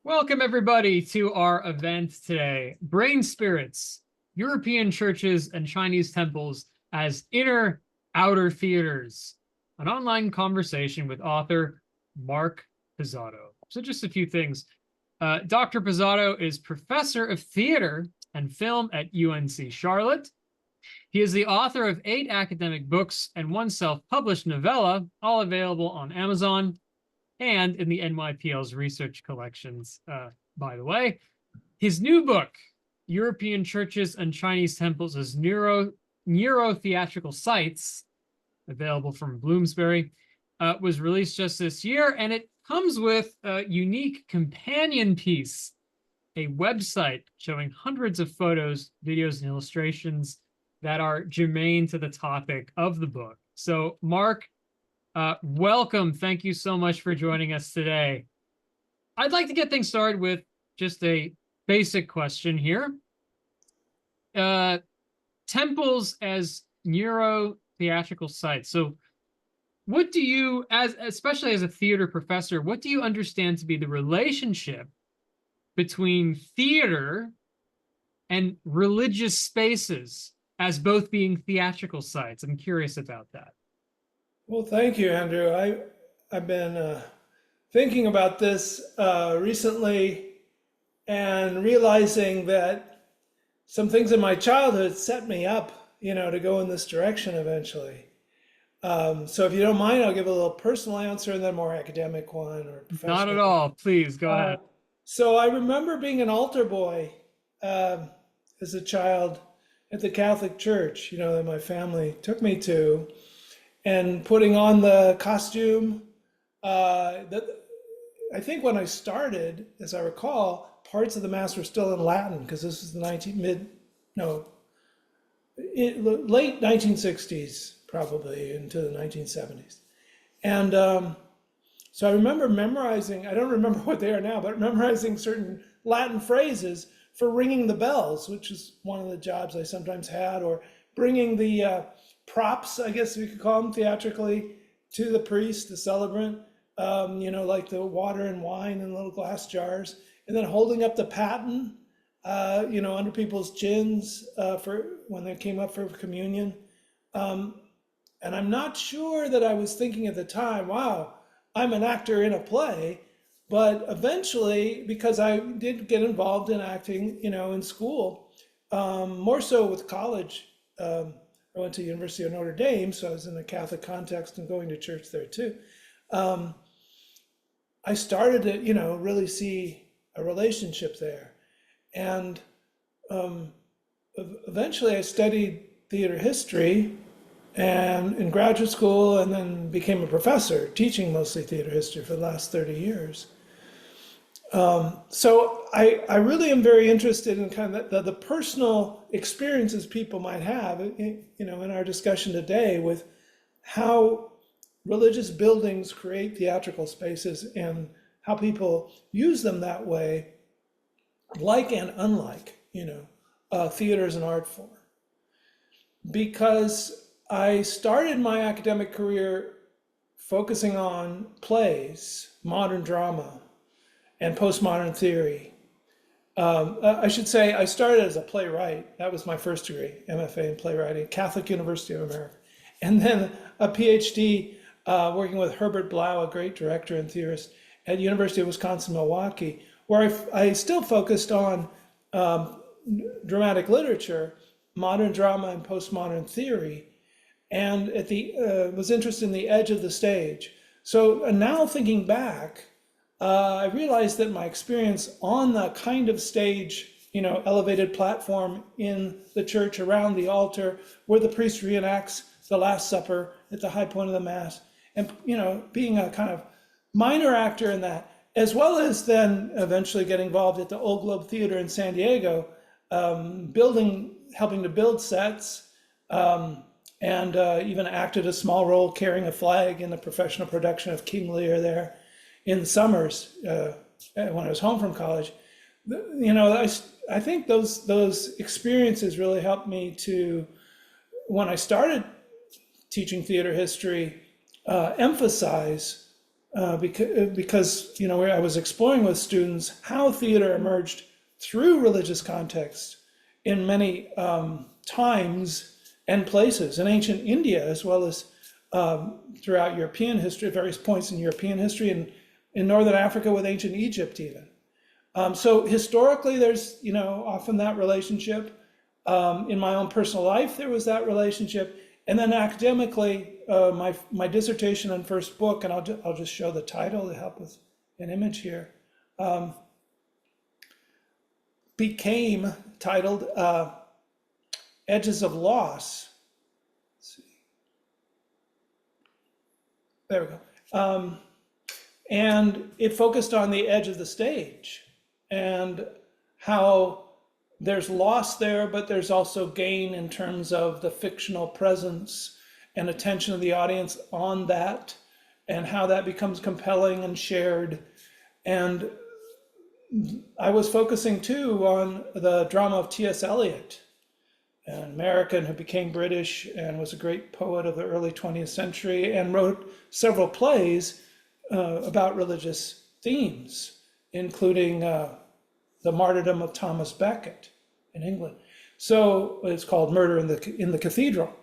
Welcome, everybody, to our event today, Brain Spirits, European Churches and Chinese Temples as Inner Outer Theaters, an online conversation with author Mark Pizzato. So just a few things. Dr. Pizzato is professor of theater and film at UNC Charlotte. He is the author of 8 academic books and 1 self-published novella, all available on Amazon and in the NYPL's research collections, by the way. His new book, European Churches and Chinese Temples as Neurotheatrical Sites, available from Bloomsbury, was released just this year, and it comes with a unique companion piece, a website showing hundreds of photos, videos, and illustrations that are germane to the topic of the book. So, Mark, welcome. Thank you so much for joining us today. I'd like to get things started with just a basic question here. Temples as neurotheatrical sites. So what do you, especially as a theater professor, what do you understand to be the relationship between theater and religious spaces as both being theatrical sites? I'm curious about that. Well, thank you, Andrew. I've been thinking about this recently and realizing that some things in my childhood set me up, to go in this direction eventually. So if you don't mind, I'll give a little personal answer and then a more academic one or professional. Not at all. Please go ahead. So I remember being an altar boy as a child at the Catholic Church, that my family took me to, and putting on the costume. I think when I started, as I recall, parts of the Mass were still in Latin because this was the late 1960s, probably into the 1970s. And so I remember memorizing, I don't remember what they are now, but memorizing certain Latin phrases for ringing the bells, which is one of the jobs I sometimes had, or bringing the props, I guess we could call them theatrically, to the priest, the celebrant, like the water and wine in little glass jars, and then holding up the paten, under people's chins for when they came up for communion. And I'm not sure that I was thinking at the time, wow, I'm an actor in a play, but eventually, because I did get involved in acting, in school, more so with college. I went to the University of Notre Dame, so I was in a Catholic context and going to church there too. I started to, really see a relationship there. And eventually I studied theater history and in graduate school, and then became a professor, teaching mostly theater history for the last 30 years. So I really am very interested in kind of the personal experiences people might have, in our discussion today, with how religious buildings create theatrical spaces and how people use them that way, like and unlike, theater as an art form. Because I started my academic career focusing on plays, modern drama, and postmodern theory. I should say I started as a playwright. That was my first degree, MFA in playwriting, Catholic University of America. And then a PhD working with Herbert Blau, a great director and theorist at University of Wisconsin-Milwaukee, where I still focused on dramatic literature, modern drama and postmodern theory, and was interested in the edge of the stage. So now thinking back, I realized that my experience on the kind of stage, elevated platform in the church around the altar where the priest reenacts the Last Supper at the high point of the Mass, and, being a kind of minor actor in that, as well as then eventually get involved at the Old Globe Theater in San Diego, helping to build sets, and even acted a small role carrying a flag in the professional production of King Lear there in the summers when I was home from college. I think those experiences really helped me to, when I started teaching theater history, emphasize because I was exploring with students how theater emerged through religious context in many times and places in ancient India, as well as throughout European history, at various points in European history, and in Northern Africa with ancient Egypt even. So historically, there's often that relationship. In my own personal life, there was that relationship. And then academically, my dissertation and first book, and I'll just show the title to help with an image here, became titled Edges of Loss. Let's see. There we go. And it focused on the edge of the stage and how there's loss there, but there's also gain in terms of the fictional presence and attention of the audience on that, and how that becomes compelling and shared. And I was focusing too on the drama of T.S. Eliot, an American who became British and was a great poet of the early 20th century and wrote several plays about religious themes, including the martyrdom of Thomas Becket in England. So it's called Murder in the Cathedral.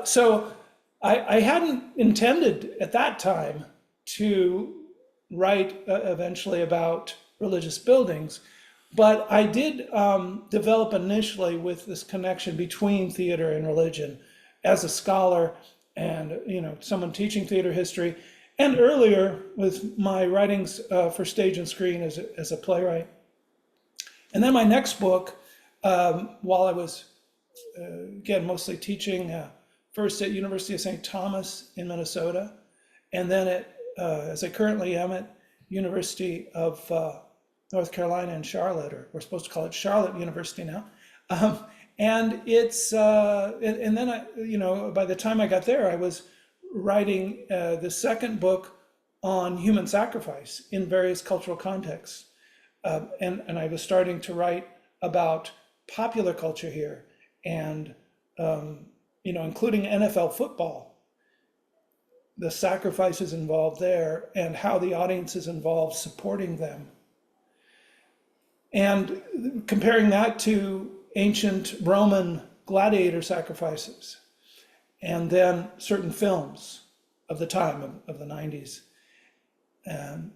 So I hadn't intended at that time to write eventually about religious buildings, but I did develop initially with this connection between theater and religion as a scholar and someone teaching theater history, and earlier with my writings for stage and screen as a playwright. And then my next book, while I was, again, mostly teaching, first at University of St. Thomas in Minnesota, and then as I currently am at University of North Carolina in Charlotte, or we're supposed to call it Charlotte University now. And it's, and then by the time I got there, I was writing the second book on human sacrifice in various cultural contexts. And I was starting to write about popular culture here, and including NFL football, the sacrifices involved there, and how the audience is involved supporting them, and comparing that to ancient Roman gladiator sacrifices, and then certain films of the time of the 90s and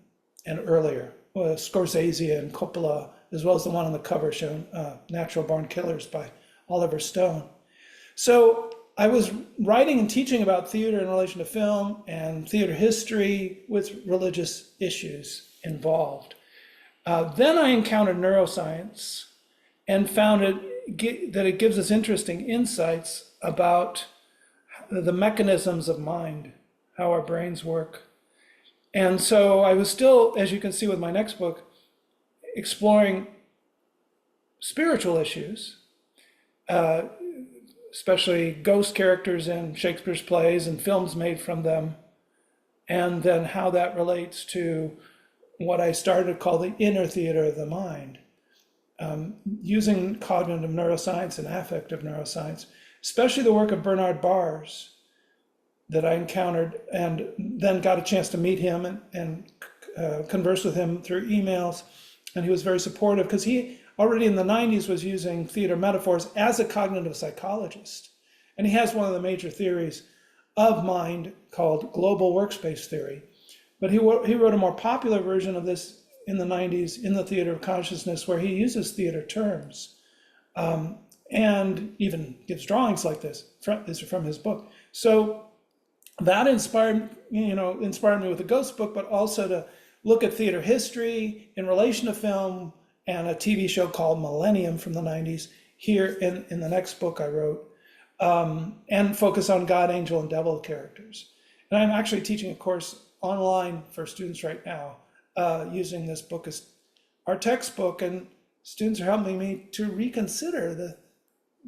earlier. Scorsese and Coppola, as well as the one on the cover shown, Natural Born Killers by Oliver Stone. So I was writing and teaching about theater in relation to film and theater history with religious issues involved. Then I encountered neuroscience and found that it gives us interesting insights about the mechanisms of mind, how our brains work. And so I was still, as you can see with my next book, exploring spiritual issues, especially ghost characters in Shakespeare's plays and films made from them, and then how that relates to what I started to call the inner theater of the mind, using cognitive neuroscience and affective neuroscience, especially the work of Bernard Bars, that I encountered and then got a chance to meet him and converse with him through emails. And he was very supportive because he already in the 90s was using theater metaphors as a cognitive psychologist. And he has one of the major theories of mind called global workspace theory. But he wrote a more popular version of this in the 90s in the theater of consciousness, where he uses theater terms and even gives drawings like this. These are from his book. So that inspired me with the Ghost book, but also to look at theater history in relation to film, and a TV show called Millennium from the 90s here in the next book I wrote, and focus on God, angel, and devil characters. And I'm actually teaching a course online for students right now using this book as our textbook, and students are helping me to reconsider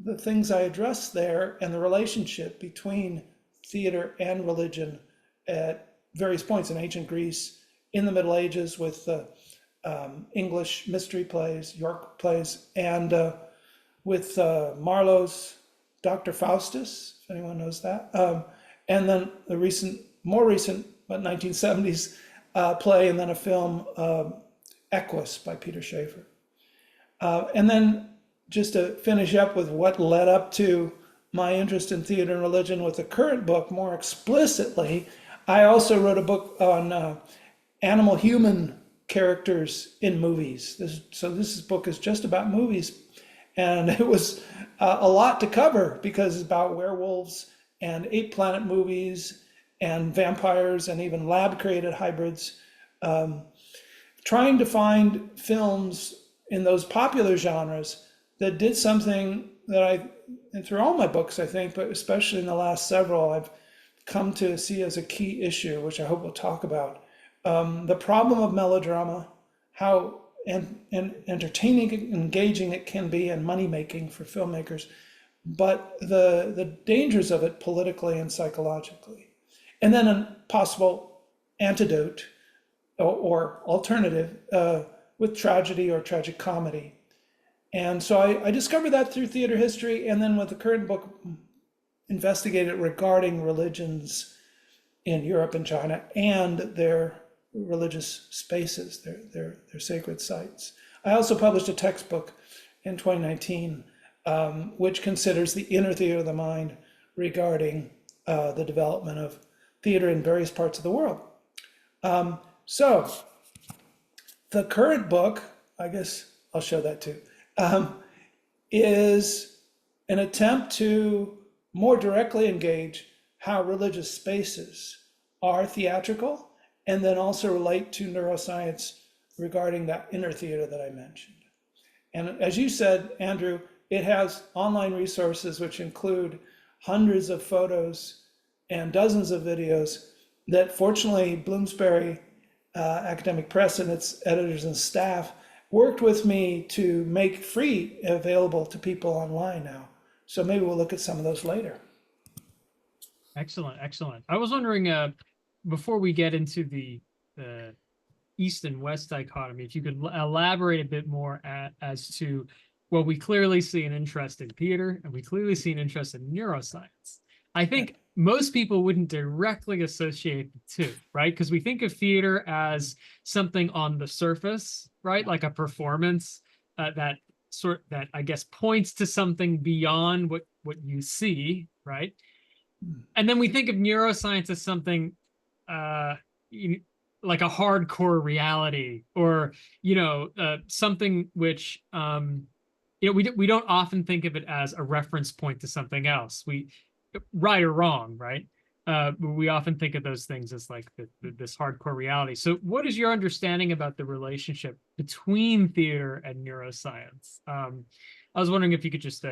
the things I address there and the relationship between theater and religion at various points in ancient Greece, in the Middle Ages with the English mystery plays, York plays, and with Marlowe's Dr. Faustus, if anyone knows that, and then the more recent about 1970s play, and then a film, Equus by Peter Shaffer. And then just to finish up with what led up to my interest in theater and religion with the current book more explicitly, I also wrote a book on animal human characters in movies. This book is just about movies. And it was a lot to cover because it's about werewolves and ape planet movies and vampires and even lab created hybrids. Trying to find films in those popular genres that did something that and through all my books, I think, but especially in the last several, I've come to see as a key issue, which I hope we'll talk about. The problem of melodrama, how entertaining and engaging it can be and money-making for filmmakers, but the dangers of it politically and psychologically. And then a possible antidote or alternative with tragedy or tragic comedy. And so I discovered that through theater history, and then with the current book, investigated regarding religions in Europe and China and their religious spaces, their sacred sites. I also published a textbook in 2019, which considers the inner theater of the mind regarding the development of theater in various parts of the world. So the current book, I guess I'll show that too, is an attempt to more directly engage how religious spaces are theatrical and then also relate to neuroscience regarding that inner theater that I mentioned. And as you said, Andrew, it has online resources which include hundreds of photos and dozens of videos that fortunately Bloomsbury Academic Press and its editors and staff worked with me to make free available to people online now. So maybe we'll look at some of those later. Excellent, excellent. I was wondering, before we get into the East and West dichotomy, if you could elaborate a bit more as to, well, we clearly see an interest in theater and we clearly see an interest in neuroscience. I think most people wouldn't directly associate the two, right? Because we think of theater as something on the surface, right? Like a performance that I guess points to something beyond what you see, right? And then we think of neuroscience as something like a hardcore reality, or something which we don't often think of it as a reference point to something else. Right or wrong, right? We often think of those things as like this hardcore reality. So what is your understanding about the relationship between theater and neuroscience? I was wondering if you could just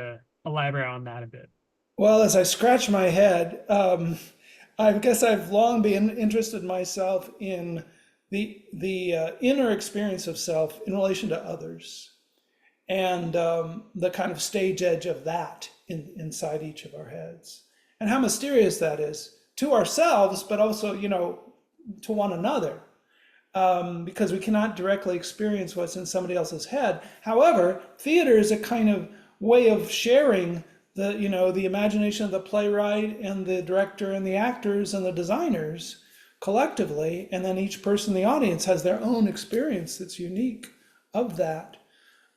elaborate on that a bit. Well, as I scratch my head, I guess I've long been interested myself in the inner experience of self in relation to others, and the kind of stage edge of that inside each of our heads, and how mysterious that is to ourselves, but also, to one another, because we cannot directly experience what's in somebody else's head. However, theater is a kind of way of sharing the imagination of the playwright and the director and the actors and the designers collectively, and then each person in the audience has their own experience that's unique of that,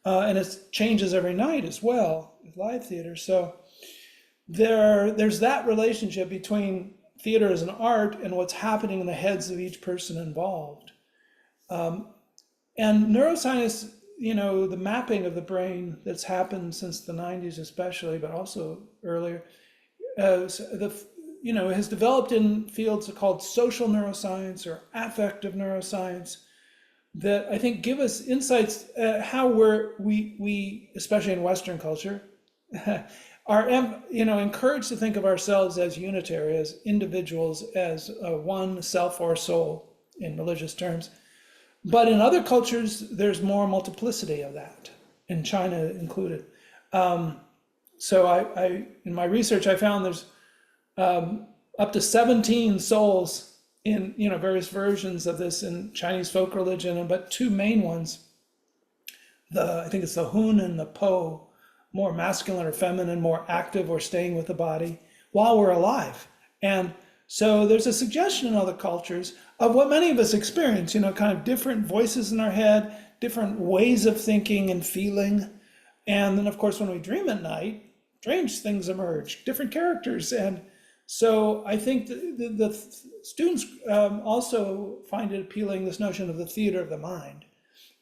and it changes every night as well with live theater. So there's that relationship between theater as an art and what's happening in the heads of each person involved. And neuroscience, the mapping of the brain that's happened since the 90s especially, but also earlier, has developed in fields called social neuroscience or affective neuroscience that I think give us insights how we, especially in Western culture, are encouraged to think of ourselves as unitary, as individuals, as one self or soul in religious terms. But in other cultures, there's more multiplicity of that, in China included. So I in my research, I found there's up to 17 souls in various versions of this in Chinese folk religion, but two main ones. I think it's the Hun and the Po, more masculine or feminine, more active or staying with the body while we're alive. And So there's a suggestion in other cultures of what many of us experience, kind of different voices in our head, different ways of thinking and feeling. And then, of course, when we dream at night, strange things emerge, different characters. And so I think the students also find it appealing, this notion of the theater of the mind.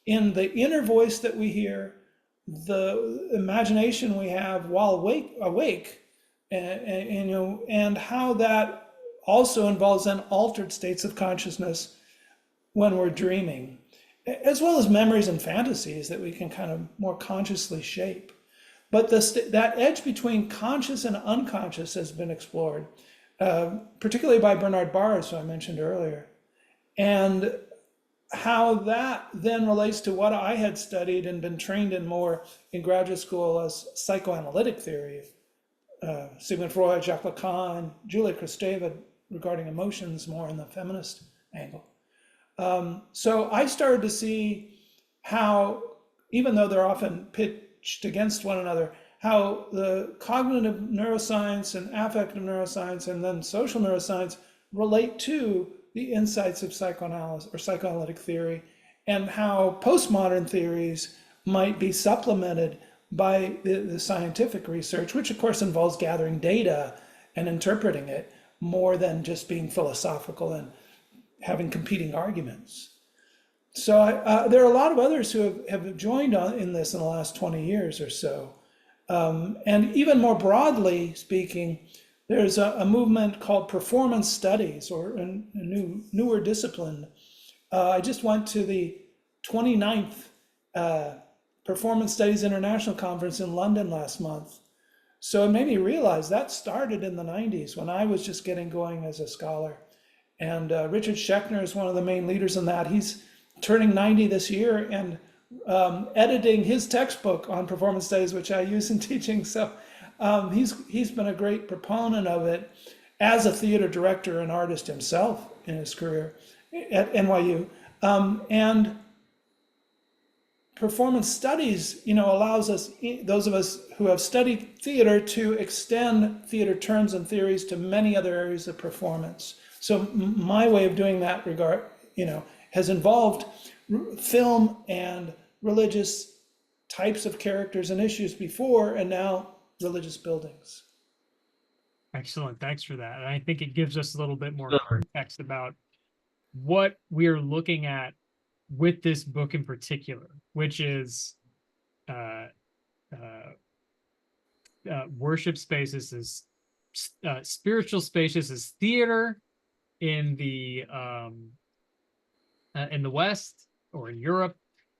In the inner voice that we hear, the imagination we have while awake, and how that also involves then altered states of consciousness when we're dreaming, as well as memories and fantasies that we can kind of more consciously shape. But that edge between conscious and unconscious has been explored, particularly by Bernard Baars, who I mentioned earlier. And how that then relates to what I had studied and been trained in more in graduate school as psychoanalytic theory, Sigmund Freud, Jacques Lacan, Julia Kristeva, regarding emotions more in the feminist angle. So I started to see how, even though they're often pitched against one another, how the cognitive neuroscience and affective neuroscience and then social neuroscience relate to the insights of psychoanalysis or psychoanalytic theory, and how postmodern theories might be supplemented by the scientific research, which of course involves gathering data and interpreting it more than just being philosophical and having competing arguments. So there are a lot of others who have joined in this in the last 20 years or so. And even more broadly speaking, there's a movement called performance studies, or a newer discipline. I just went to the 29th Performance Studies International Conference in London last month. So it made me realize that started in the 90s when I was just getting going as a scholar. And Richard Schechner is one of the main leaders in that. He's turning 90 this year and editing his textbook on performance studies, which I use in teaching. So he's been a great proponent of it as a theater director and artist himself in his career at NYU. And performance studies, allows us, those of us who have studied theater, to extend theater terms and theories to many other areas of performance. So my way of doing that has involved film and religious types of characters and issues before, and now religious buildings. Excellent. Thanks for that. And I think it gives us a little bit more context about what we're looking at with this book in particular, which is worship spaces as spiritual spaces as theater in the West or in Europe,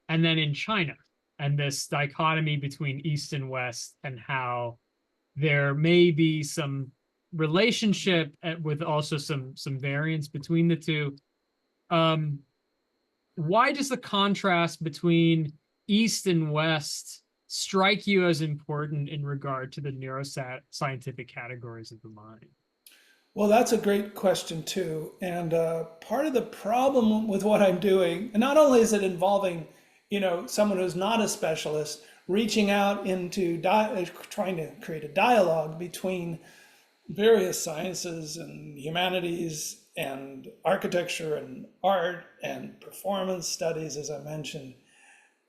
and then in China, and this dichotomy between East and West, and how there may be some relationship with also some variance between the two. Why does the contrast between East and West strike you as important in regard to the neuroscientific categories of the mind? Well, that's a great question too. And part of the problem with what I'm doing, and not only is it involving, someone who's not a specialist, reaching out into trying to create a dialogue between various sciences and humanities and architecture and art and performance studies, as I mentioned,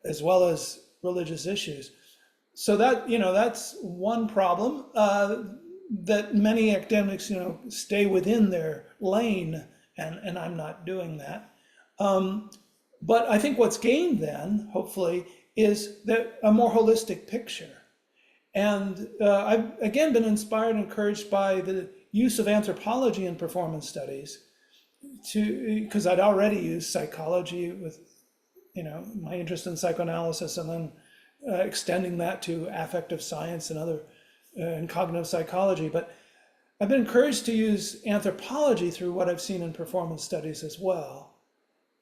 as well as religious issues. So that, that's one problem, that many academics, stay within their lane, and I'm not doing that. But I think what's gained then, hopefully, is that a more holistic picture. And I've, again, been inspired and encouraged by the use of anthropology in performance studies, because I'd already used psychology with, my interest in psychoanalysis, and then extending that to affective science and other and cognitive psychology. But I've been encouraged to use anthropology through what I've seen in performance studies as well.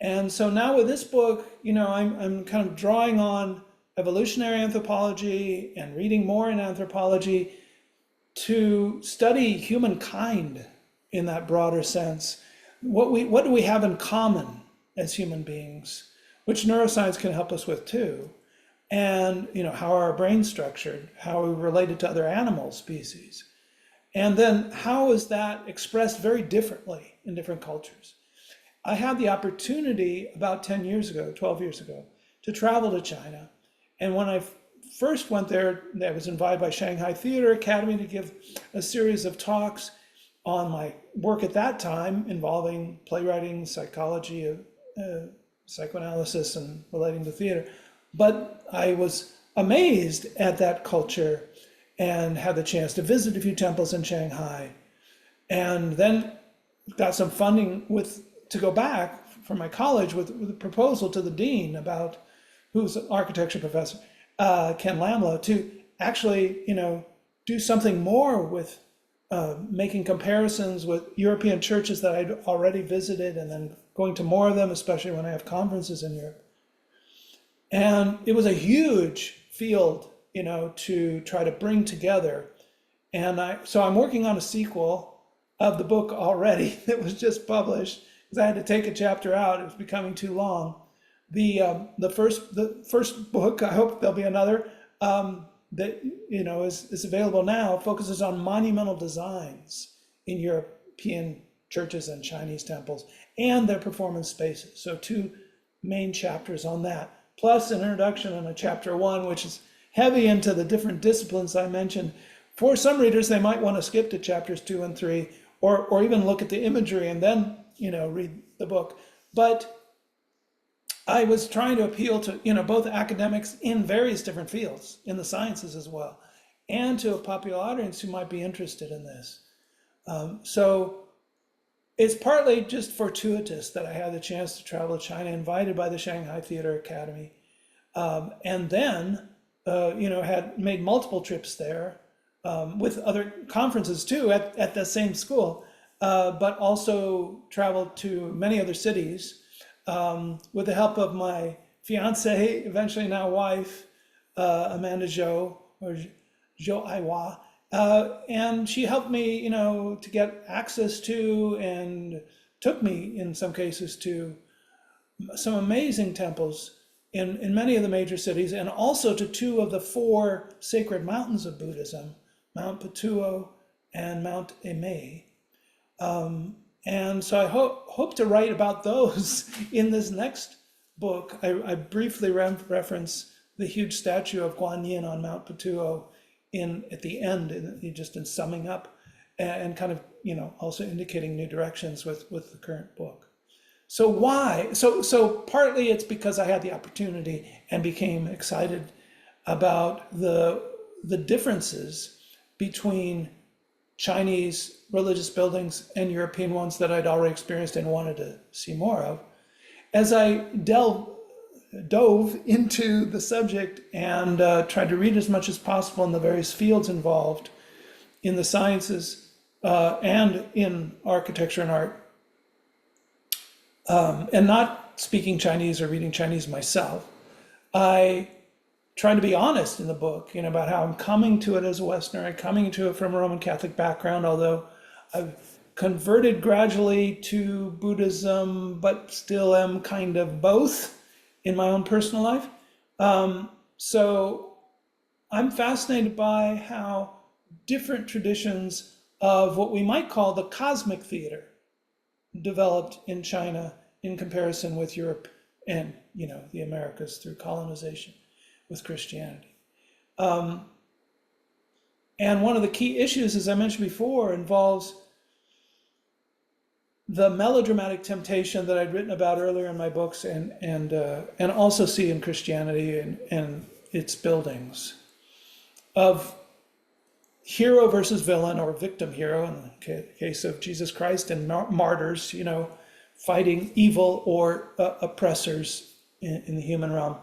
And so now with this book, I'm kind of drawing on evolutionary anthropology and reading more in anthropology to study humankind in that broader sense. What do we have in common as human beings, which neuroscience can help us with too. And how are our brains structured, how are we related to other animal species. And then how is that expressed very differently in different cultures? I had the opportunity about 10 years ago, 12 years ago, to travel to China. And when I first went there, I was invited by Shanghai Theater Academy to give a series of talks on my work at that time involving playwriting, psychology, psychoanalysis, and relating to theater. But I was amazed at that culture and had the chance to visit a few temples in Shanghai. And then got some funding to go back from my college with a proposal to the dean about, who's an architecture professor, Ken Lamlow, to actually, do something more with making comparisons with European churches that I'd already visited, and then going to more of them, especially when I have conferences in Europe. And it was a huge field, to try to bring together. And so I'm working on a sequel of the book already that was just published, because I had to take a chapter out. It was becoming too long. The first book, I hope there'll be another, that is available now, focuses on monumental designs in European churches and Chinese temples and their performance spaces. So 2 main chapters on that, plus an introduction and a chapter 1, which is heavy into the different disciplines I mentioned. For some readers, they might want to skip to chapters 2 and 3, or even look at the imagery and then read the book. But I was trying to appeal to both academics in various different fields, in the sciences as well, and to a popular audience who might be interested in this. So it's partly just fortuitous that I had the chance to travel to China, invited by the Shanghai Theater Academy, and then had made multiple trips there, with other conferences too at the same school, but also traveled to many other cities. With the help of my fiance, eventually now wife, Amanda Zhou, or Zhou Aiwa. And she helped me, to get access to, and took me in some cases to some amazing temples in many of the major cities, and also to 2 of the 4 sacred mountains of Buddhism, Mount Putuo and Mount Emei. And so I hope to write about those in this next book. I briefly reference the huge statue of Guan Yin on Mount Putuo at the end, just in summing up, and kind of also indicating new directions with the current book. So why? So partly it's because I had the opportunity and became excited about the differences between Chinese religious buildings and European ones that I'd already experienced and wanted to see more of. As I dove into the subject and tried to read as much as possible in the various fields involved in the sciences and in architecture and art, and not speaking Chinese or reading Chinese myself, I trying to be honest in the book, about how I'm coming to it as a Westerner. I'm coming to it from a Roman Catholic background, although I've converted gradually to Buddhism, but still am kind of both in my own personal life. So I'm fascinated by how different traditions of what we might call the cosmic theater developed in China in comparison with Europe and, the Americas through colonization with Christianity. And one of the key issues, as I mentioned before, involves the melodramatic temptation that I'd written about earlier in my books, and also see in Christianity and its buildings, of hero versus villain, or victim hero in the case of Jesus Christ, and martyrs, fighting evil or oppressors in the human realm.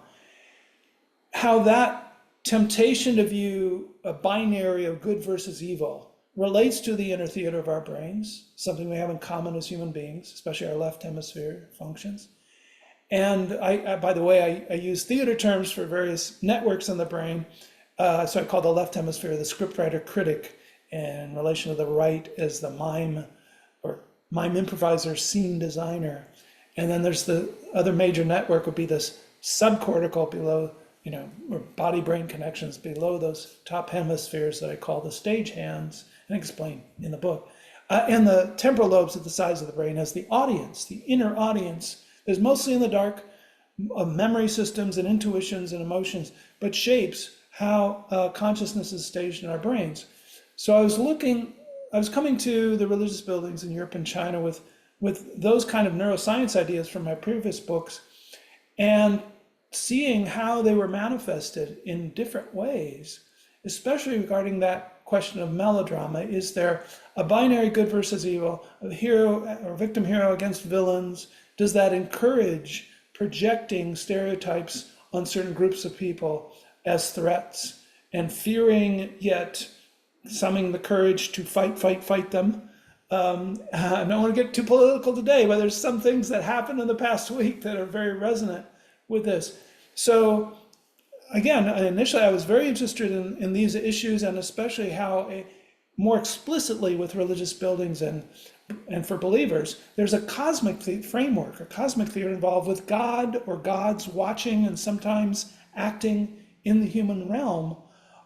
How that temptation to view a binary of good versus evil relates to the inner theater of our brains, something we have in common as human beings, especially our left hemisphere functions. And I by the way, I use theater terms for various networks in the brain. So I call the left hemisphere the scriptwriter critic, in relation to the right as the mime improviser, scene designer. And then there's the other major network would be this subcortical below, or body-brain connections below those top hemispheres that I call the stage hands and explain in the book. And the temporal lobes at the sides of the brain as the audience, the inner audience, is mostly in the dark, of memory systems and intuitions and emotions, but shapes how consciousness is staged in our brains. So I was coming to the religious buildings in Europe and China with those kind of neuroscience ideas from my previous books, and seeing how they were manifested in different ways, especially regarding that question of melodrama. Is there a binary good versus evil, a hero or victim hero against villains? Does that encourage projecting stereotypes on certain groups of people as threats and fearing yet summoning the courage to fight them? I don't want to get too political today, but there's some things that happened in the past week that are very resonant with this. So again, initially I was very interested in these issues, and especially how more explicitly with religious buildings and for believers, there's a cosmic framework, a cosmic theater involved with God or gods watching and sometimes acting in the human realm,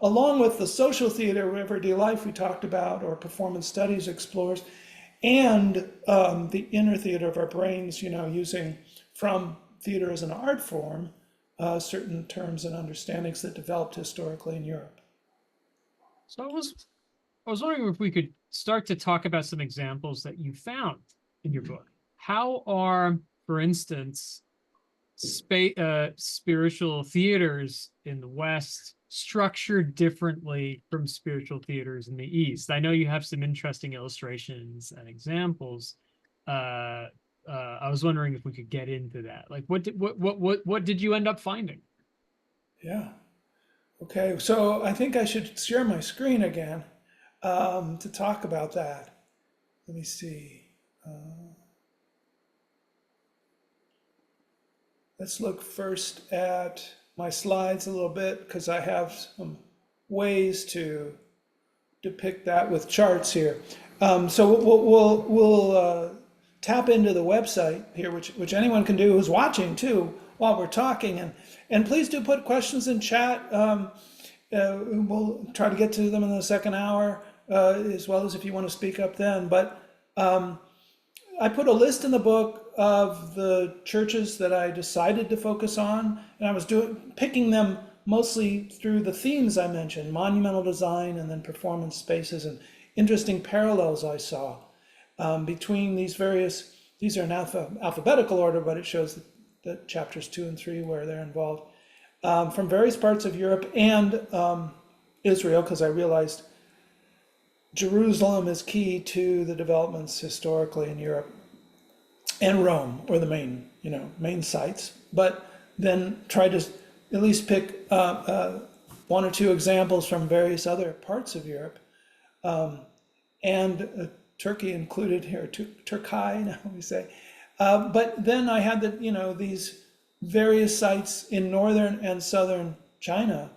along with the social theater of everyday life we talked about, or performance studies explores, and the inner theater of our brains, using from theater as an art form, certain terms and understandings that developed historically in Europe. So I was wondering if we could start to talk about some examples that you found in your book. How are, for instance, spiritual theaters in the West structured differently from spiritual theaters in the East? I know you have some interesting illustrations and examples. I was wondering if we could get into that. Like, what did you end up finding? Yeah. Okay. So I think I should share my screen again to talk about that. Let me see. Let's look first at my slides a little bit, because I have some ways to depict that with charts here. So we'll tap into the website here, which anyone can do who's watching too while we're talking, and please do put questions in chat. We'll try to get to them in the second hour, as well as if you want to speak up then. But I put a list in the book of the churches that I decided to focus on, and I was picking them mostly through the themes I mentioned: monumental design and then performance spaces, and interesting parallels I saw between these various. These are in alphabetical order, but it shows the chapters 2 and 3 where they're involved, from various parts of Europe and Israel, because I realized Jerusalem is key to the developments historically in Europe, and Rome were the main sites. But then try to at least pick one or two examples from various other parts of Europe, and Turkey included here, Turkey now we say. But then I had these various sites in northern and southern China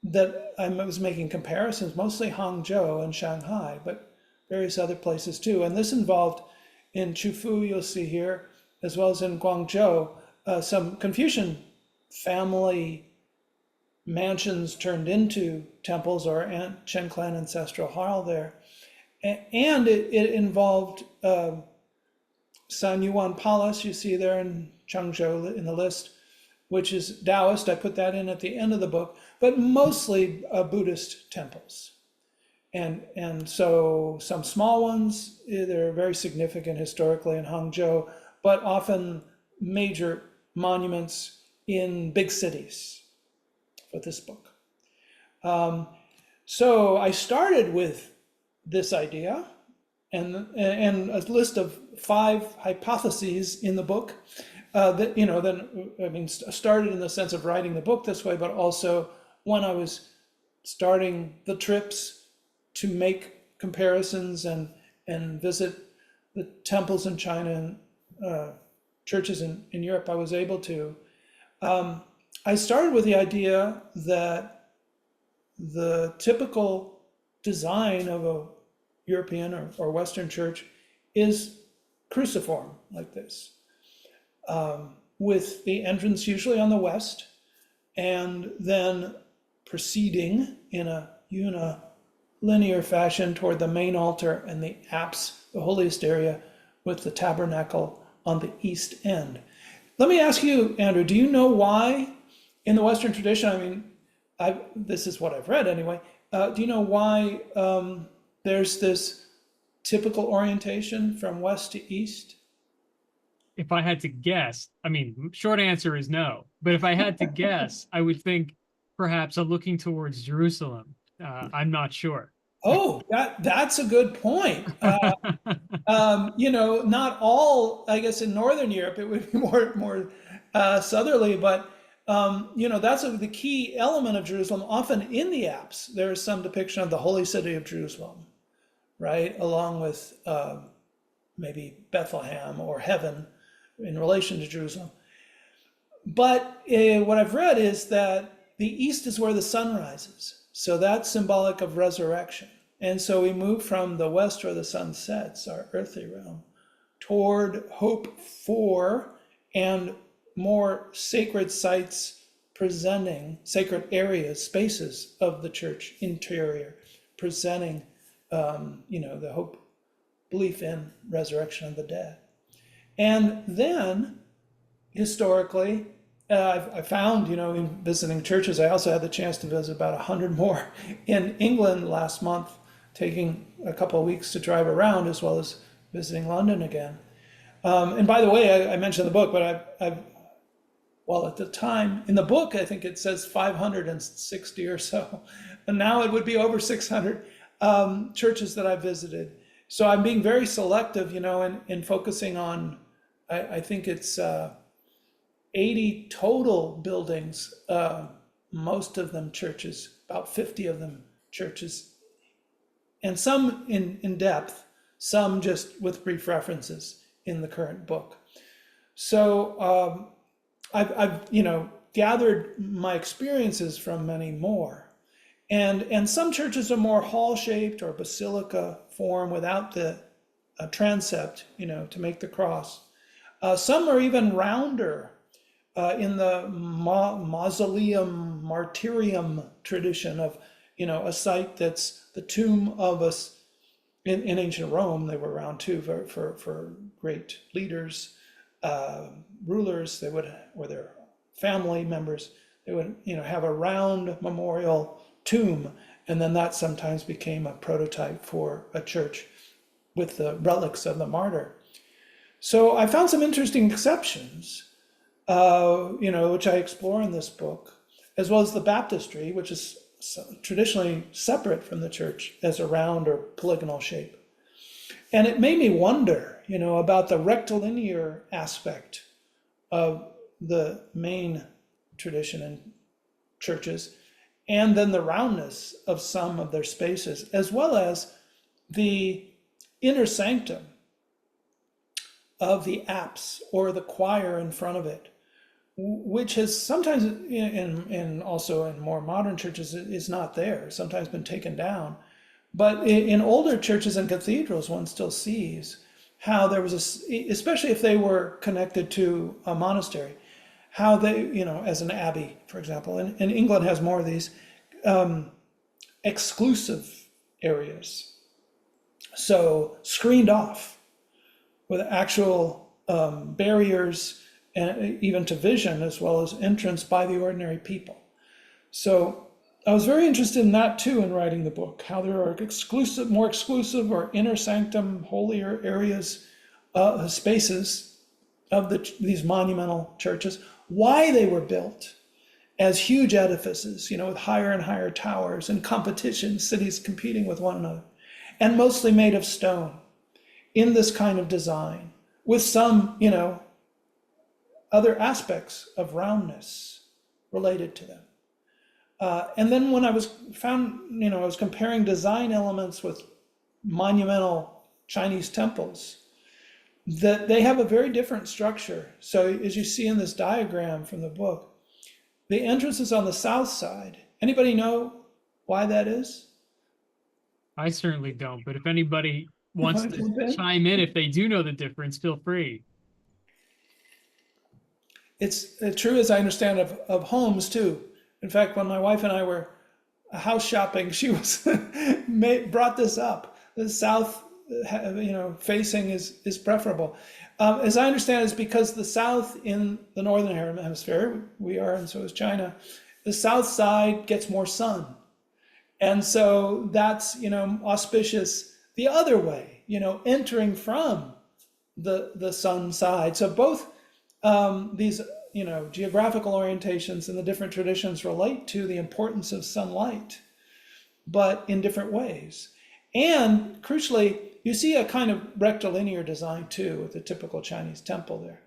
that I was making comparisons, mostly Hangzhou and Shanghai, but various other places too. And this involved in Qufu, you'll see here, as well as in Guangzhou, some Confucian family mansions turned into temples, or Chen Clan ancestral hall there. And it involved San Yuan Palace, you see there in Changzhou in the list, which is Taoist. I put that in at the end of the book, but mostly Buddhist temples. And so some small ones, they're very significant historically in Hangzhou, but often major monuments in big cities for this book. So I started with this idea and a list of 5 hypotheses in the book that, started in the sense of writing the book this way, but also when I was starting the trips to make comparisons and visit the temples in China and churches in Europe, I was able to. I started with the idea that the typical design of a European or Western church is cruciform, like this, with the entrance usually on the west, and then proceeding in a linear fashion toward the main altar and the apse, the holiest area, with the tabernacle on the east end. Let me ask you, Andrew, do you know why in the Western tradition, I mean, this is what I've read anyway, do you know why there's this typical orientation from west to east? If I had to guess, I mean, short answer is no. But if I had to guess, I would think perhaps I'm looking towards Jerusalem. I'm not sure. Oh, that's a good point. Not all, I guess in Northern Europe, it would be more southerly, but that's the key element of Jerusalem. Often in the apse, there is some depiction of the holy city of Jerusalem, right, along with maybe Bethlehem or heaven in relation to Jerusalem. But what I've read is that the east is where the sun rises, so that's symbolic of resurrection. And so we move from the west where the sun sets, our earthly realm, toward hope for and more sacred sites presenting sacred areas, spaces of the church interior, presenting, the hope, belief in resurrection of the dead. And then historically, I found, in visiting churches, I also had the chance to visit about 100 more in England last month, taking a couple of weeks to drive around as well as visiting London again. And by the way, I mentioned the book, but at the time in the book, I think it says 560 or so, and now it would be over 600 churches that I visited. So I'm being very selective, in focusing on, I think it's 80 total buildings, most of them churches, about 50 of them churches, and some in depth, some just with brief references in the current book. So I've gathered my experiences from many more, and some churches are more hall-shaped or basilica form without the transept, to make the cross. Some are even rounder in the mausoleum, martyrium tradition of, a site that's the tomb of us. In ancient Rome, they were round too for great leaders, rulers. They would, or their family members, they would, have a round memorial tomb, and then that sometimes became a prototype for a church with the relics of the martyr. So I found some interesting exceptions, which I explore in this book, as well as the baptistry, which is traditionally separate from the church as a round or polygonal shape. And it made me wonder, about the rectilinear aspect of the main tradition in churches, and then the roundness of some of their spaces, as well as the inner sanctum of the apse or the choir in front of it, which has sometimes, in also in more modern churches, is not there, sometimes been taken down. But in older churches and cathedrals, one still sees how there was especially if they were connected to a monastery, how they, as an abbey, for example, and England has more of these exclusive areas. So screened off with actual barriers, and even to vision, as well as entrance by the ordinary people. So I was very interested in that too in writing the book, how there are more exclusive or inner sanctum, holier areas, spaces of these monumental churches, why they were built as huge edifices, with higher and higher towers and competition, cities competing with one another, and mostly made of stone in this kind of design, with some, other aspects of roundness related to them. And then when I was comparing design elements with monumental Chinese temples, that they have a very different structure. So as you see in this diagram from the book, the entrance is on the south side. Anybody know why that is? I certainly don't, but if anybody wants to chime in, if they do know the difference, feel free. it's true, as I understand, of homes too. In fact, when my wife and I were house shopping, she was brought this up. The south, facing is preferable. As I understand, it's because the south in the northern hemisphere, we are, and so is China, the south side gets more sun. And so that's, auspicious the other way, entering from the sun side. So both these, geographical orientations and the different traditions relate to the importance of sunlight, but in different ways. And crucially, you see a kind of rectilinear design too, with the typical Chinese temple there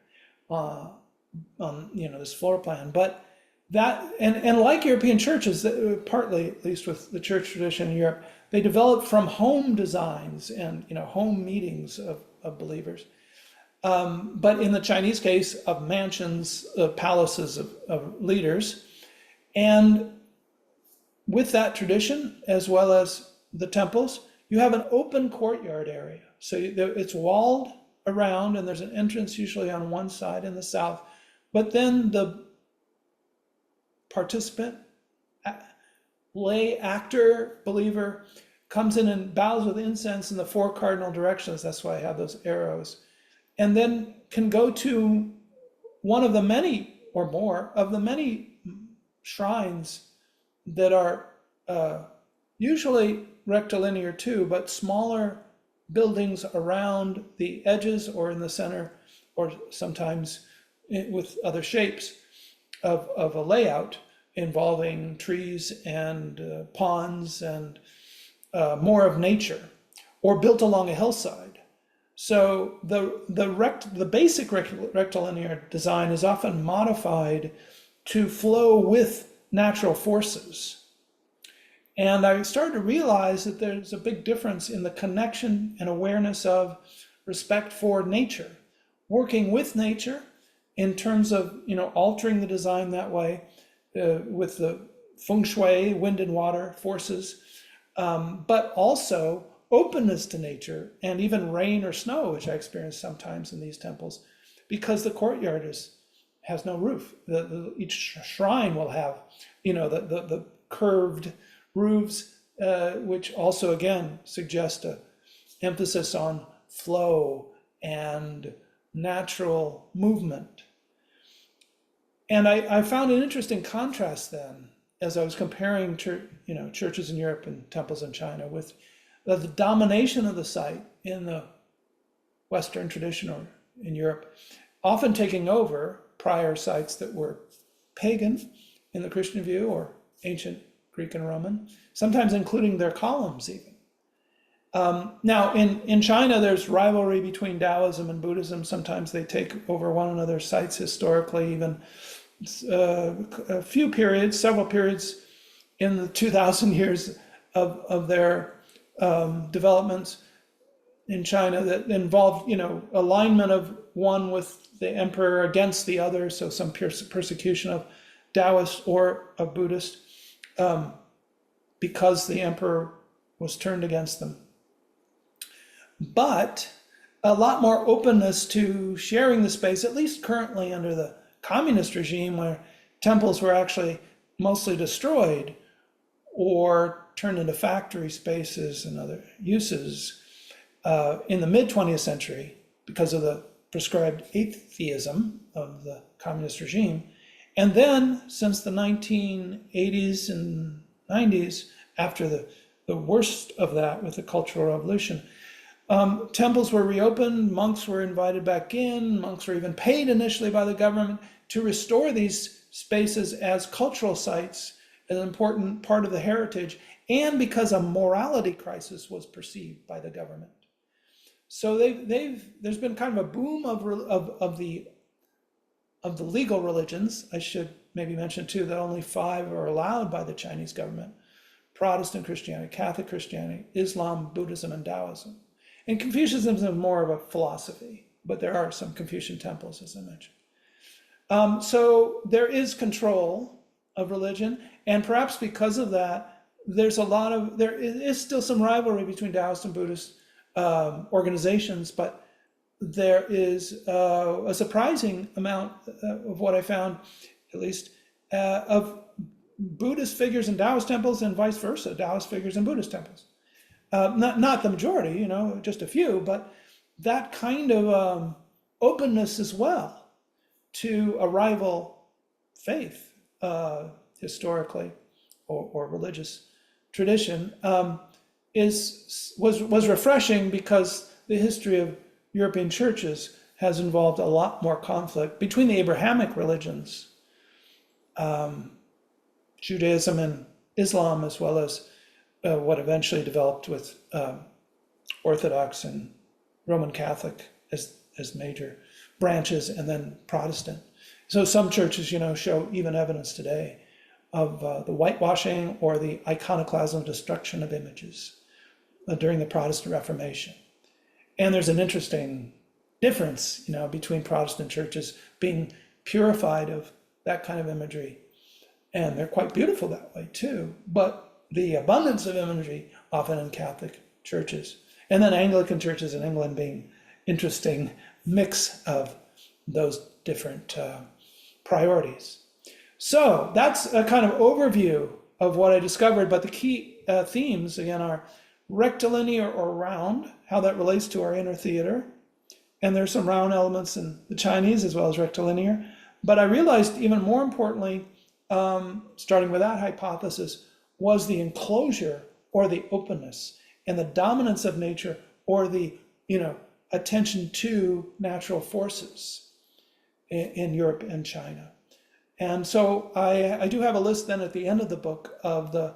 on this floor plan. But that, and like European churches, partly at least with the church tradition in Europe, they developed from home designs and home meetings of believers. But in the Chinese case, of mansions, palaces of leaders. And with that tradition, as well as the temples, you have an open courtyard area. So it's walled around, and there's an entrance usually on one side in the south. But then the participant, lay actor, believer, comes in and bows with incense in the four cardinal directions. That's why I have those arrows. And then can go to one of the many, or more, of the many shrines that are usually rectilinear too, but smaller buildings around the edges or in the center, or sometimes with other shapes of a layout involving trees and ponds and more of nature, or built along a hillside. So the basic rectilinear design is often modified to flow with natural forces. And I started to realize that there's a big difference in the connection and awareness of respect for nature, working with nature in terms of altering the design that way with the feng shui, wind and water forces, but also openness to nature, and even rain or snow, which I experience sometimes in these temples, because the courtyard has no roof. Each shrine will have, the curved roofs, which also again suggest a emphasis on flow and natural movement. And I found an interesting contrast then, as I was comparing churches in Europe and temples in China, with the domination of the site in the Western tradition or in Europe, often taking over prior sites that were pagan in the Christian view, or ancient Greek and Roman, sometimes including their columns even. Now in China, there's rivalry between Taoism and Buddhism. Sometimes they take over one another's sites historically, even several periods in the 2,000 years of their developments in China that involved, alignment of one with the emperor against the other. So some persecution of Taoist or of Buddhist, because the emperor was turned against them. But a lot more openness to sharing the space, at least currently under the communist regime, where temples were actually mostly destroyed or turned into factory spaces and other uses in the mid-20th century because of the prescribed atheism of the communist regime. And then since the 1980s and 90s, after the worst of that with the Cultural Revolution, temples were reopened, monks were invited back in, monks were even paid initially by the government to restore these spaces as cultural sites, an important part of the heritage, and because a morality crisis was perceived by the government. So there's been kind of a boom of the legal religions. I should maybe mention too that only 5 are allowed by the Chinese government: Protestant Christianity, Catholic Christianity, Islam, Buddhism, and Taoism. And Confucianism is more of a philosophy, but there are some Confucian temples, as I mentioned. So there is control of religion, and perhaps because of that, there is still some rivalry between Taoist and Buddhist organizations, but there is a surprising amount of what I found, at least, of Buddhist figures in Taoist temples and vice versa, Taoist figures in Buddhist temples. Not the majority, just a few, but that kind of openness as well to a rival faith, historically, or religious tradition, was refreshing, because the history of European churches has involved a lot more conflict between the Abrahamic religions, Judaism and Islam, as well as what eventually developed with Orthodox and Roman Catholic as major branches, and then Protestant. So some churches, show even evidence today of the whitewashing or the iconoclasm, destruction of images during the Protestant Reformation. And there's an interesting difference, between Protestant churches being purified of that kind of imagery. And they're quite beautiful that way too. But the abundance of imagery often in Catholic churches. And then Anglican churches in England being interesting mix of those different priorities. So that's a kind of overview of what I discovered. But the key themes, again, are rectilinear or round, how that relates to our inner theater. And there's some round elements in the Chinese as well as rectilinear. But I realized, even more importantly, starting with that hypothesis, was the enclosure or the openness, and the dominance of nature, or the attention to natural forces in Europe and China. And so I do have a list then at the end of the book of the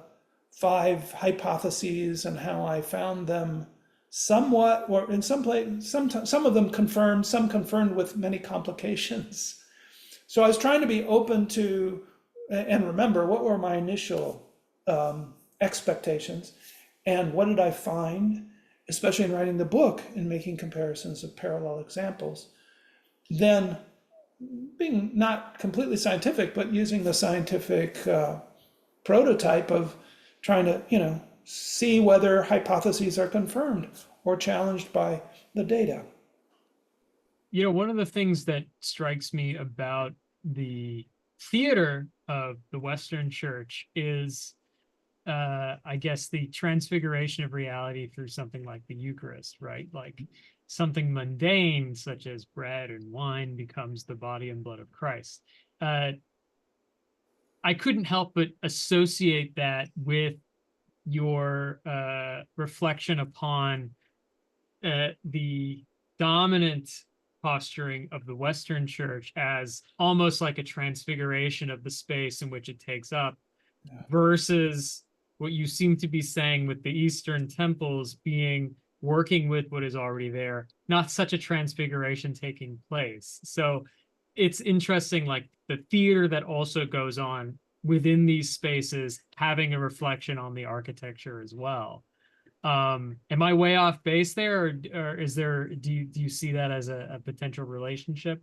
5 hypotheses and how I found them somewhat, or in some of them confirmed, some confirmed with many complications. So I was trying to be open to, and remember, what were my initial expectations, and what did I find, especially in writing the book and making comparisons of parallel examples. Then, being not completely scientific, but using the scientific prototype of trying to, see whether hypotheses are confirmed or challenged by the data. One of the things that strikes me about the theater of the Western Church is, I guess, the transfiguration of reality through something like the Eucharist, right? Like something mundane, such as bread and wine, becomes the body and blood of Christ. I couldn't help but associate that with your reflection upon the dominant posturing of the Western Church as almost like a transfiguration of the space in which it takes up, versus what you seem to be saying with the Eastern temples being working with what is already there, not such a transfiguration taking place. So it's interesting, like the theater that also goes on within these spaces, having a reflection on the architecture as well. Am I way off base there, or is there, do you see that as a potential relationship?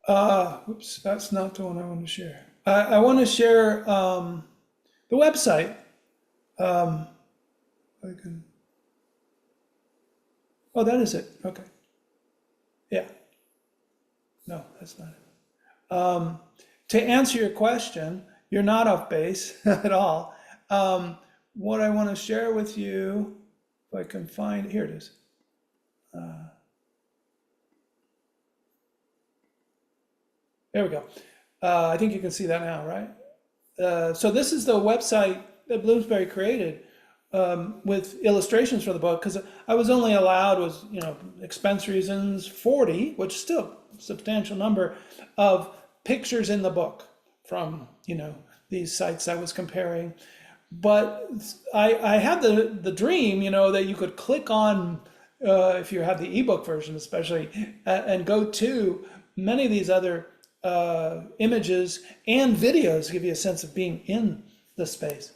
Oops, that's not the one I want to share. I want to share the website. I can. Oh, that is it. Okay. Yeah. No, that's not it. To answer your question, you're not off base at all. What I want to share with you, if I can find, here it is. There we go. I think you can see that now, right? So this is the website that Bloomsbury created with illustrations for the book, because I was only allowed, was, expense reasons, 40, which is still a substantial number of pictures in the book from, these sites I was comparing. But I had the dream, that you could click on, if you have the ebook version especially, and go to many of these other images and videos to give you a sense of being in the space.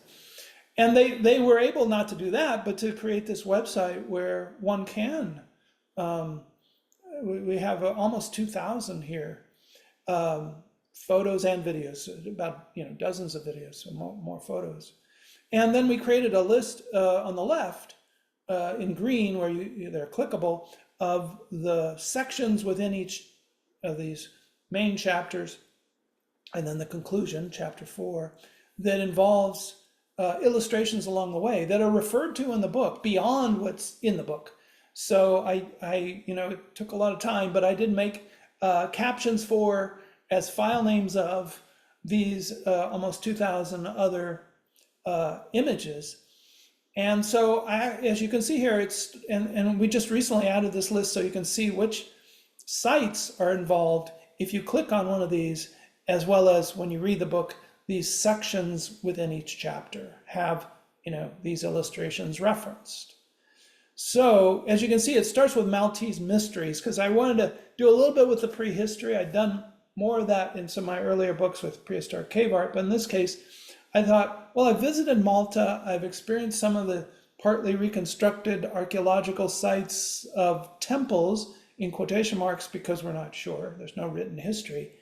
And they were able not to do that, but to create this website where one can. We have almost 2,000 here, photos and videos, about dozens of videos, so more photos. And then we created a list on the left in green, where they're clickable, of the sections within each of these main chapters, and then the conclusion, chapter 4, that involves illustrations along the way that are referred to in the book beyond what's in the book. So it took a lot of time, but I did make captions for, as file names of, these almost 2,000 other images. And so as you can see here, and we just recently added this list so you can see which sites are involved if you click on one of these, as well as when you read the book, these sections within each chapter have, these illustrations referenced. So as you can see, it starts with Maltese mysteries, because I wanted to do a little bit with the prehistory. I'd done more of that in some of my earlier books with prehistoric cave art, but in this case, I thought, well, I visited Malta. I've experienced some of the partly reconstructed archaeological sites of temples, in quotation marks, because we're not sure. There's no written history.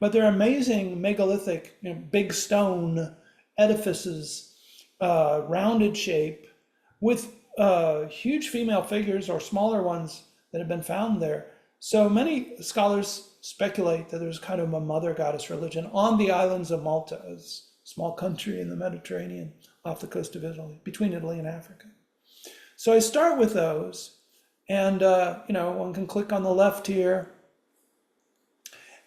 But they're amazing megalithic, big stone edifices, rounded shape, with huge female figures or smaller ones that have been found there. So many scholars speculate that there's kind of a mother goddess religion on the islands of Malta, a small country in the Mediterranean off the coast of Italy, between Italy and Africa. So I start with those, and one can click on the left here.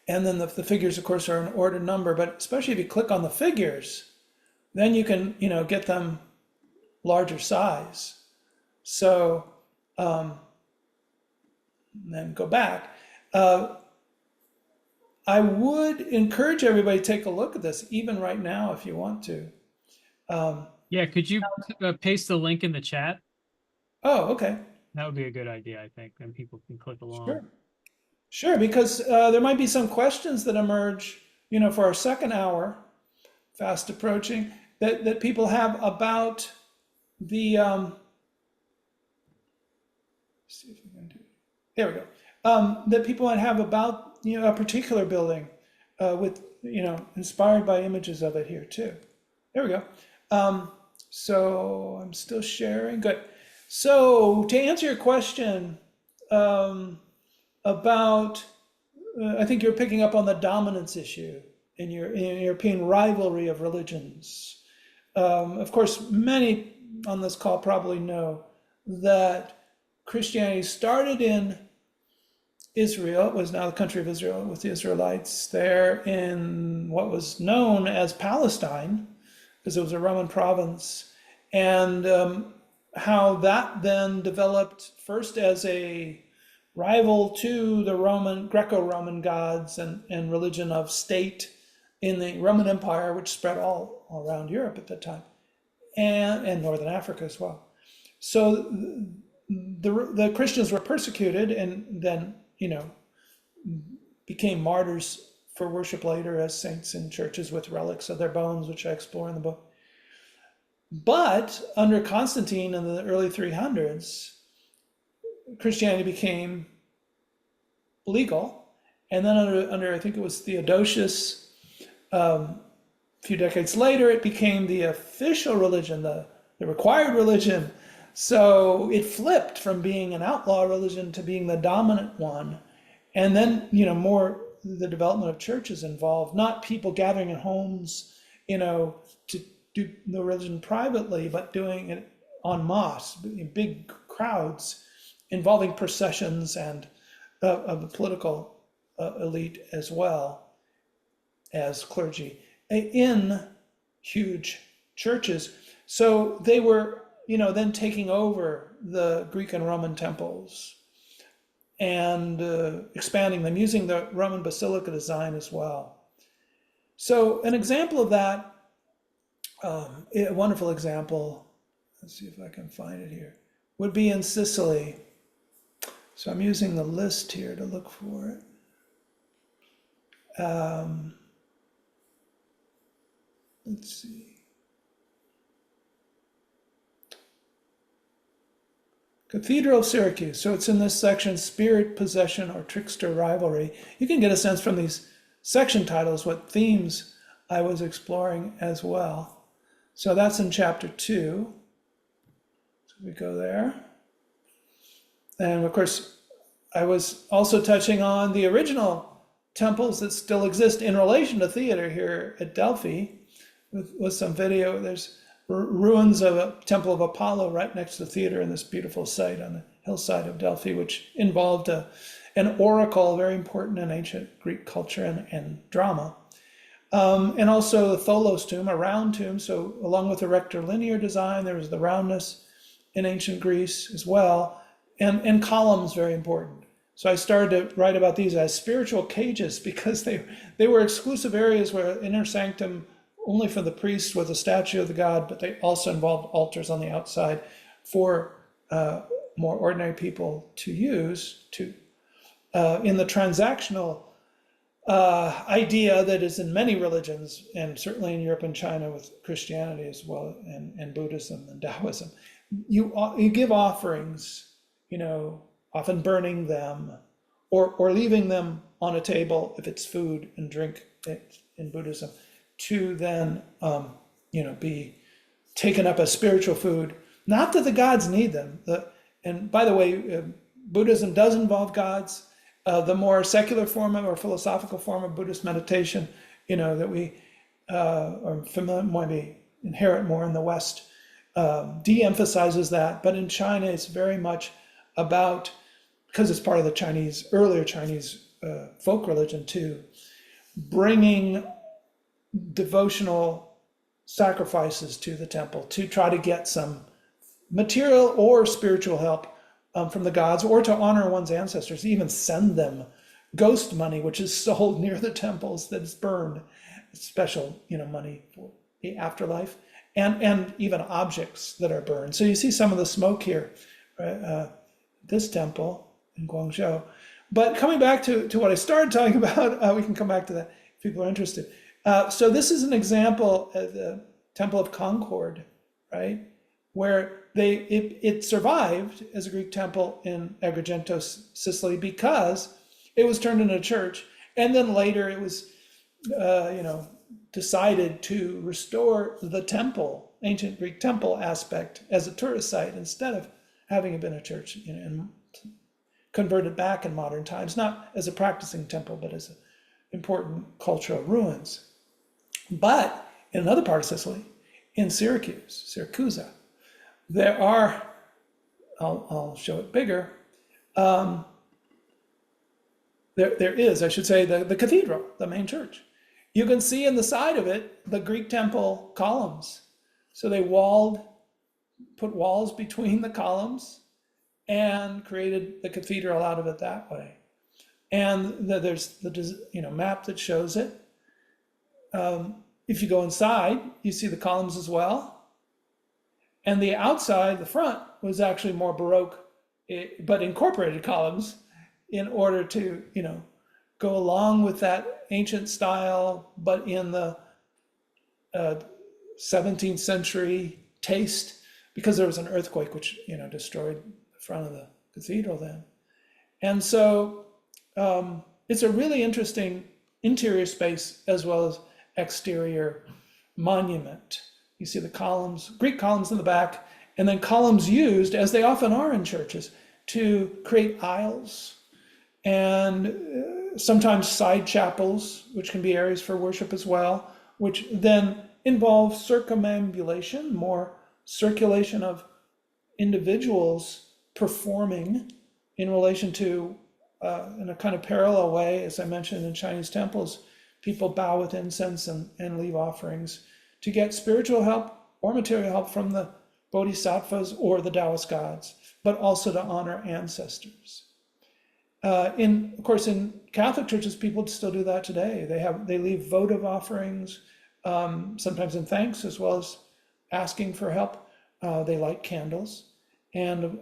And then the figures, of course, are in ordered number, but especially if you click on the figures, then you can, get them larger size. So then go back. I would encourage everybody to take a look at this, even right now, if you want to. Yeah, could you paste the link in the chat? Oh, okay. That would be a good idea, I think, and people can click along. Sure. Sure, because there might be some questions that emerge, for our second hour, fast approaching, that people have about the, see if we can do it. There we go. That people might have about, a particular building with, inspired by images of it here too. There we go. So I'm still sharing, good. So to answer your question, about, I think you're picking up on the dominance issue in your European rivalry of religions. Of course, many on this call probably know that Christianity started in Israel. It was now the country of Israel, with the Israelites there in what was known as Palestine, because it was a Roman province, and how that then developed first as a rival to the Greco-Roman gods and religion of state in the Roman Empire, which spread all around Europe at that time, and Northern Africa as well. So the Christians were persecuted and then, became martyrs for worship later as saints in churches with relics of their bones, which I explore in the book. But under Constantine in the early 300s, Christianity became legal, and then under I think it was Theodosius, a few decades later, it became the official religion, the required religion. So it flipped from being an outlaw religion to being the dominant one, and then more the development of churches involved, not people gathering in homes, to do the religion privately, but doing it en masse, big crowds, involving processions and of the political elite as well as clergy in huge churches. So they were, then taking over the Greek and Roman temples and expanding them, using the Roman basilica design as well. So an example of that, a wonderful example, let's see if I can find it here, would be in Sicily. So I'm using the list here to look for it. Let's see. Cathedral of Syracuse. So it's in this section, Spirit, Possession, or Trickster Rivalry. You can get a sense from these section titles what themes I was exploring as well. So that's in chapter 2. So we go there. And of course, I was also touching on the original temples that still exist in relation to theater here at Delphi with some video. There's ruins of a temple of Apollo right next to the theater in this beautiful site on the hillside of Delphi, which involved an oracle, very important in ancient Greek culture and drama. And also the Tholos tomb, a round tomb. So along with the rectilinear design, there was the roundness in ancient Greece as well. And columns, very important. So I started to write about these as spiritual cages because they were exclusive areas where inner sanctum only for the priests with a statue of the god, but they also involved altars on the outside for more ordinary people to use in the transactional idea that is in many religions, and certainly in Europe and China with Christianity as well, and Buddhism and Taoism. You give offerings, often burning them or leaving them on a table if it's food and drink in Buddhism, to then be taken up as spiritual food. Not that the gods need them. And by the way, Buddhism does involve gods. The more secular form of or philosophical form of Buddhist meditation, that we are familiar, maybe inherit more in the West, de-emphasizes that. But in China, it's very much about, because it's part of the earlier Chinese folk religion too, bringing devotional sacrifices to the temple to try to get some material or spiritual help from the gods, or to honor one's ancestors, even send them ghost money, which is sold near the temples that is burned, special money for the afterlife, and even objects that are burned. So you see some of the smoke here, right? This temple in Guangzhou. But coming back to what I started talking about, we can come back to that if people are interested. So this is an example of the Temple of Concord, right? Where it survived as a Greek temple in Agrigento, Sicily, because it was turned into a church. And then later it was, decided to restore the temple, ancient Greek temple aspect, as a tourist site instead of having it been a church, and converted back in modern times, not as a practicing temple, but as important cultural ruins. But in another part of Sicily, in Siracusa, there are, I'll show it bigger, there is, I should say, the cathedral, the main church. You can see in the side of it the Greek temple columns. So they put walls between the columns and created the cathedral out of it that way. And there's the map that shows it. If you go inside, you see the columns as well. And the outside, the front, was actually more Baroque, but incorporated columns in order to, go along with that ancient style, but in the 17th century taste, because there was an earthquake which, destroyed the front of the cathedral then. And so it's a really interesting interior space as well as exterior monument. You see the columns, Greek columns in the back, and then columns used, as they often are in churches, to create aisles and sometimes side chapels, which can be areas for worship as well, which then involve circumambulation, more circulation of individuals performing in relation to, in a kind of parallel way, as I mentioned in Chinese temples, people bow with incense and leave offerings to get spiritual help or material help from the bodhisattvas or the Taoist gods, but also to honor ancestors. Of course, in Catholic churches, people still do that today. They leave votive offerings, sometimes in thanks as well as asking for help. They light candles, and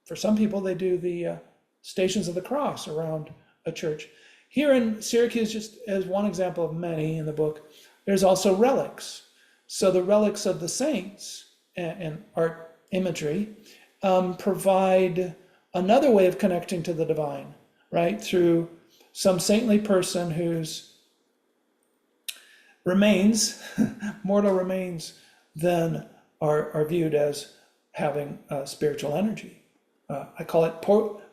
for some people, they do the Stations of the Cross around a church. Here in Syracuse, just as one example of many in the book, there's also relics. So the relics of the saints and art imagery provide another way of connecting to the divine, right? Through some saintly person whose remains, mortal remains, then are viewed as having spiritual energy. I call it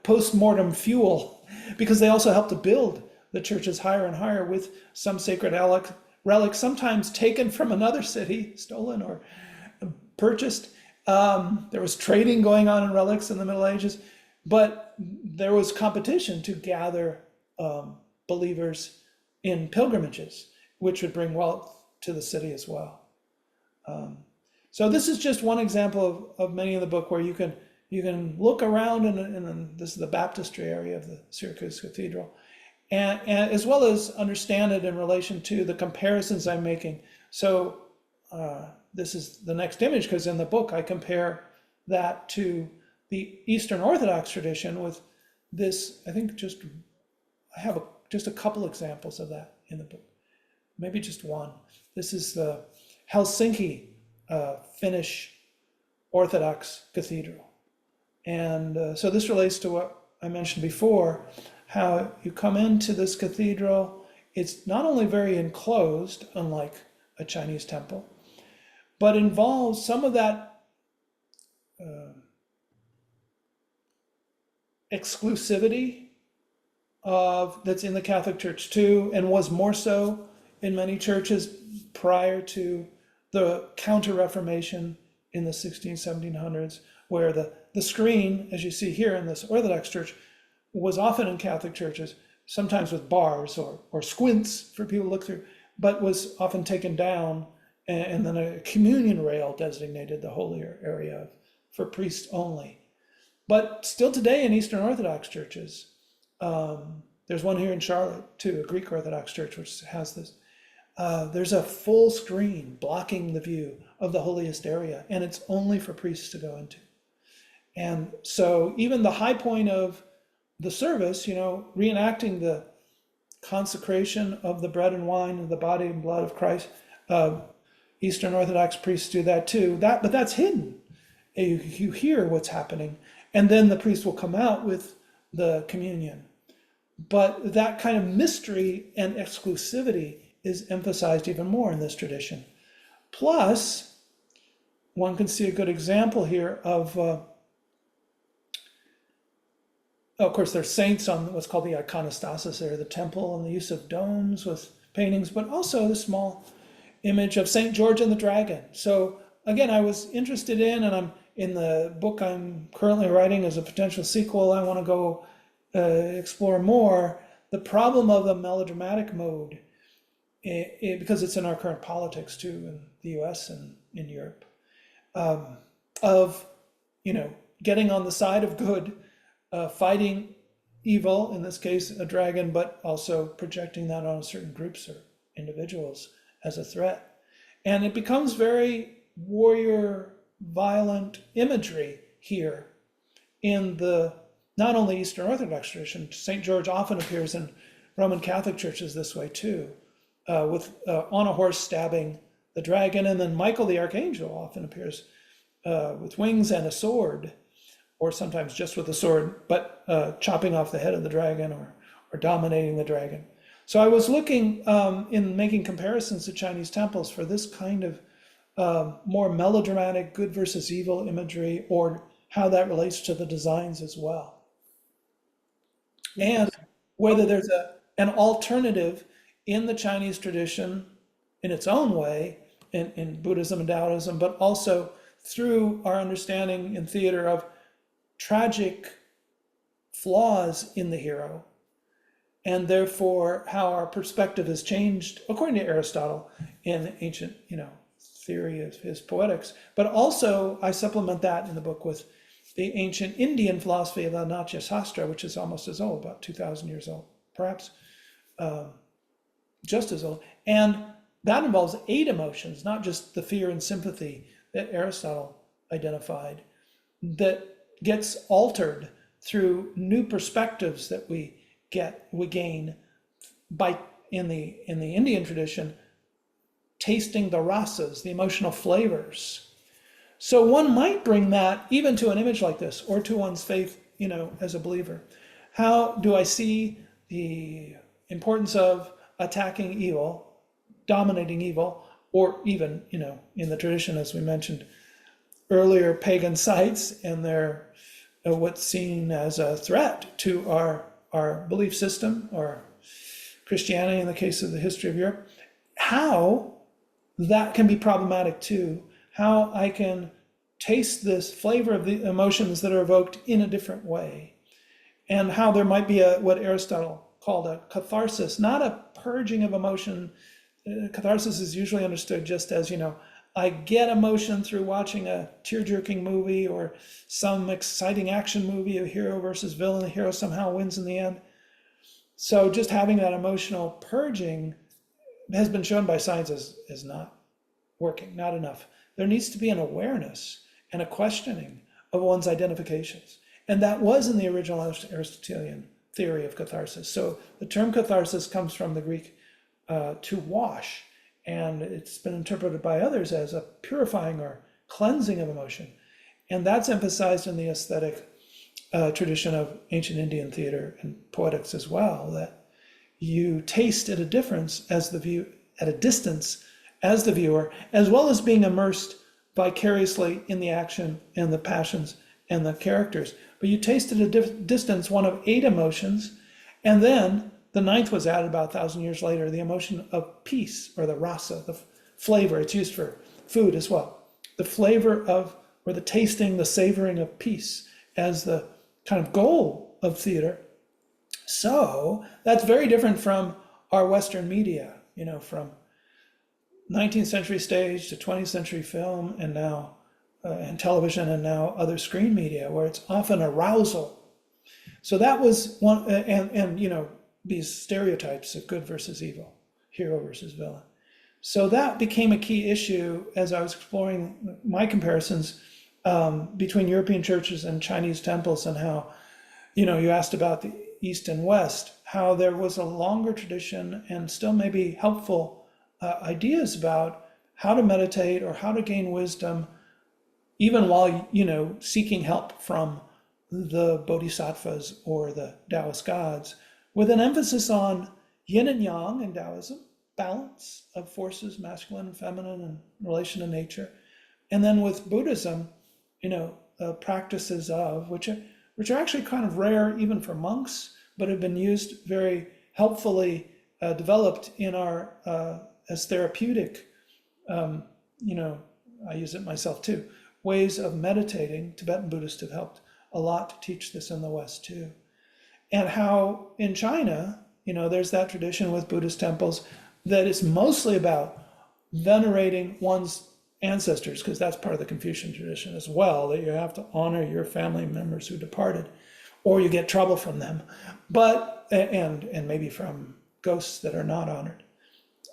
post-mortem fuel, because they also help to build the churches higher and higher with some sacred relics, sometimes taken from another city, stolen or purchased. There was trading going on in relics in the Middle Ages, but there was competition to gather believers in pilgrimages, which would bring wealth to the city as well. So this is just one example of many in the book where you can look around in this is the baptistry area of the Syracuse Cathedral, and as well as understand it in relation to the comparisons I'm making. So this is the next image, because in the book I compare that to the Eastern Orthodox tradition with this. I think I have just a couple examples of that in the book, maybe just one. This is the Helsinki Finnish Orthodox Cathedral. And so this relates to what I mentioned before, how you come into this cathedral. It's not only very enclosed, unlike a Chinese temple, but involves some of that exclusivity that's in the Catholic Church too, and was more so in many churches prior to the Counter-Reformation in the 1700s, where the screen, as you see here in this Orthodox church, was often in Catholic churches, sometimes with bars or squints for people to look through, but was often taken down, and then a communion rail designated the holier area for priests only. But still today in Eastern Orthodox churches, there's one here in Charlotte too, a Greek Orthodox church, which has this. There's a full screen blocking the view of the holiest area, and it's only for priests to go into. And so even the high point of the service, reenacting the consecration of the bread and wine and the body and blood of Christ, Eastern Orthodox priests do that too. But that's hidden. You hear what's happening, and then the priest will come out with the communion. But that kind of mystery and exclusivity is emphasized even more in this tradition. Plus, one can see a good example here of course, there's saints on what's called the iconostasis there, the temple, and the use of domes with paintings, but also the small image of St. George and the Dragon. So again, I was interested in, and I'm in the book I'm currently writing as a potential sequel, I want to go explore more the problem of the melodramatic mode, because it's in our current politics too, in the US and in Europe, of getting on the side of good, fighting evil, in this case a dragon, but also projecting that on certain groups or individuals as a threat. And it becomes very warrior violent imagery here in the not only Eastern Orthodox tradition. St. George often appears in Roman Catholic churches this way too, with on a horse stabbing the dragon, and then Michael the Archangel often appears with wings and a sword, or sometimes just with a sword, but chopping off the head of the dragon or dominating the dragon. So I was looking in making comparisons to Chinese temples for this kind of more melodramatic good versus evil imagery, or how that relates to the designs as well. And whether there's an alternative in the Chinese tradition in its own way, in Buddhism and Taoism, but also through our understanding in theater of tragic flaws in the hero, and therefore how our perspective has changed, according to Aristotle, in ancient, theory of his poetics. But also I supplement that in the book with the ancient Indian philosophy of the Natya Sastra, which is almost as old, about 2,000 years old, perhaps just as old. And that involves 8 emotions, not just the fear and sympathy that Aristotle identified, that gets altered through new perspectives that we gain by, in the Indian tradition, tasting the rasas, the emotional flavors. So one might bring that even to an image like this, or to one's faith, as a believer. How do I see the importance of attacking evil, dominating evil, or even, in the tradition, as we mentioned earlier, pagan sites and their what's seen as a threat to our belief system, or Christianity in the case of the history of Europe, how that can be problematic too. How I can taste this flavor of the emotions that are evoked in a different way, and how there might be what Aristotle called a catharsis, not a purging of emotion. Catharsis is usually understood just as, I get emotion through watching a tear-jerking movie or some exciting action movie of hero versus villain. The hero somehow wins in the end. So just having that emotional purging has been shown by science as not working, not enough. There needs to be an awareness and a questioning of one's identifications. And that was in the original Aristotelian theory of catharsis. So the term catharsis comes from the Greek to wash, and it's been interpreted by others as a purifying or cleansing of emotion. And that's emphasized in the aesthetic tradition of ancient Indian theater and poetics as well, that you taste at a distance as the viewer, as well as being immersed vicariously in the action and the passions and the characters. But you taste at a distance one of 8 emotions, and then the 9th was added about 1,000 years later, the emotion of peace, or the rasa, the flavor. It's used for food as well. The flavor of, or the tasting, the savoring of peace as the kind of goal of theater. So that's very different from our Western media, from 19th century stage to 20th century film, and now and television, and now other screen media, where it's often arousal. So that was one, and these stereotypes of good versus evil, hero versus villain. So that became a key issue as I was exploring my comparisons between European churches and Chinese temples, and how, you asked about the East and West, how there was a longer tradition and still maybe helpful ideas about how to meditate or how to gain wisdom, even while, seeking help from the bodhisattvas or the Taoist gods, with an emphasis on yin and yang in Taoism, balance of forces, masculine and feminine, and relation to nature. And then with Buddhism, practices of, which are actually kind of rare even for monks, but have been used very helpfully, developed in our, as therapeutic, I use it myself too, ways of meditating. Tibetan Buddhists have helped a lot to teach this in the West too. And how in China, there's that tradition with Buddhist temples that is mostly about venerating one's ancestors, because that's part of the Confucian tradition as well, that you have to honor your family members who departed, or you get trouble from them, but and maybe from ghosts that are not honored.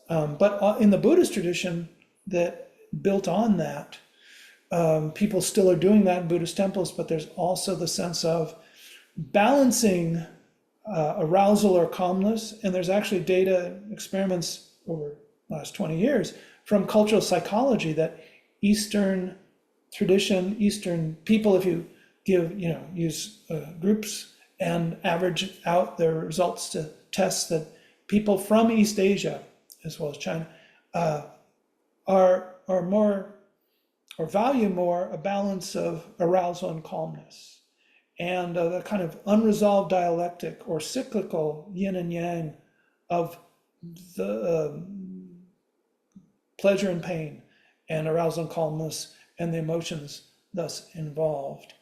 But in the Buddhist tradition that built on that, people still are doing that in Buddhist temples, but there's also the sense of balancing arousal or calmness. And there's actually data experiments over the last 20 years from cultural psychology that Eastern tradition, Eastern people, if you use groups and average out their results to test, that people from East Asia, as well as China, are more, or value more, a balance of arousal and calmness. And the kind of unresolved dialectic or cyclical yin and yang of the pleasure and pain, and arousal and calmness, and the emotions thus involved.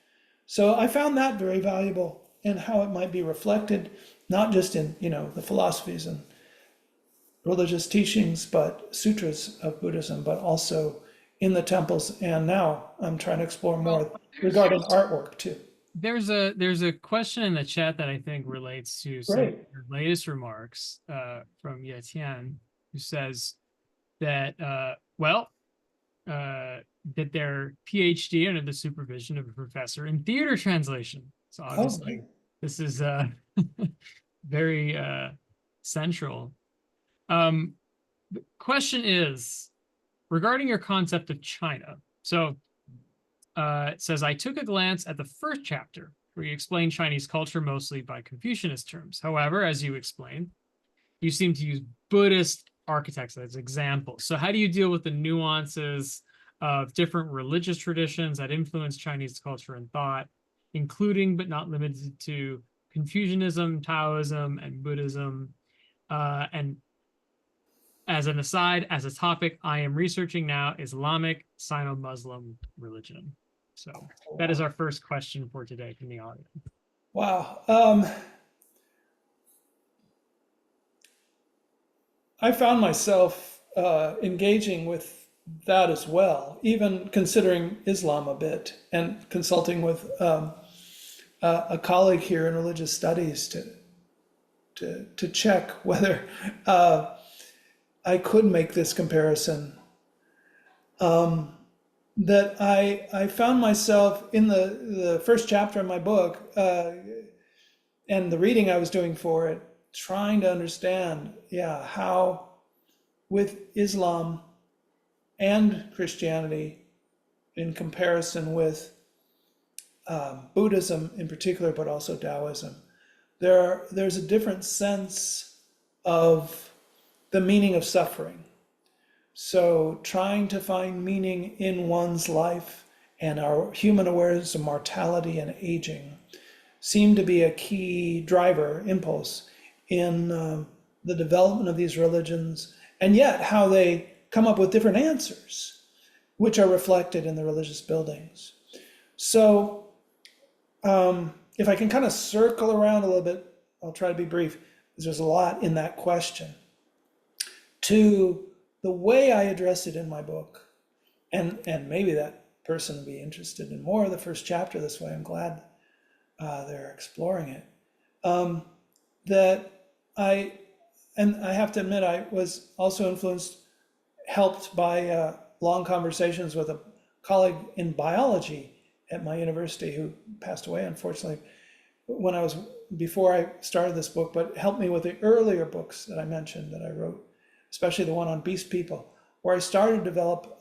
So I found that very valuable in how it might be reflected, not just in the philosophies and religious teachings, but sutras of Buddhism, but also in the temples. And now I'm trying to explore more regarding artwork too. There's a question in the chat that I think relates to some of your latest remarks from Ye Tian, who says that that their PhD under the supervision of a professor in theater translation. So obviously this is very central. The question is regarding your concept of China. So it says, I took a glance at the first chapter where you explain Chinese culture mostly by Confucianist terms. However, as you explained, you seem to use Buddhist architects as examples. So how do you deal with the nuances of different religious traditions that influence Chinese culture and thought? including but not limited to Confucianism, Taoism, and Buddhism. And as an aside, as a topic, I am researching now Islamic Sino-Muslim religion. So that is our first question for today from the audience. Wow. I found myself engaging with that as well, even considering Islam a bit and consulting with a colleague here in religious studies to check whether I could make this comparison. That I found myself in the first chapter of my book and the reading I was doing for it, trying to understand, how with Islam and Christianity in comparison with Buddhism in particular, but also Taoism, there's a different sense of the meaning of suffering. So trying to find meaning in one's life and our human awareness of mortality and aging seemed to be a key driver, impulse in the development of these religions, and yet how they come up with different answers, which are reflected in the religious buildings. So if I can kind of circle around a little bit, I'll try to be brief, because there's a lot in that question, to the way I address it in my book. And maybe that person will be interested in more of the first chapter this way. I'm glad they're exploring it. I have to admit, I was also helped by long conversations with a colleague in biology at my university who passed away, unfortunately, before I started this book, but helped me with the earlier books that I mentioned that I wrote, especially the one on beast people, where I started to develop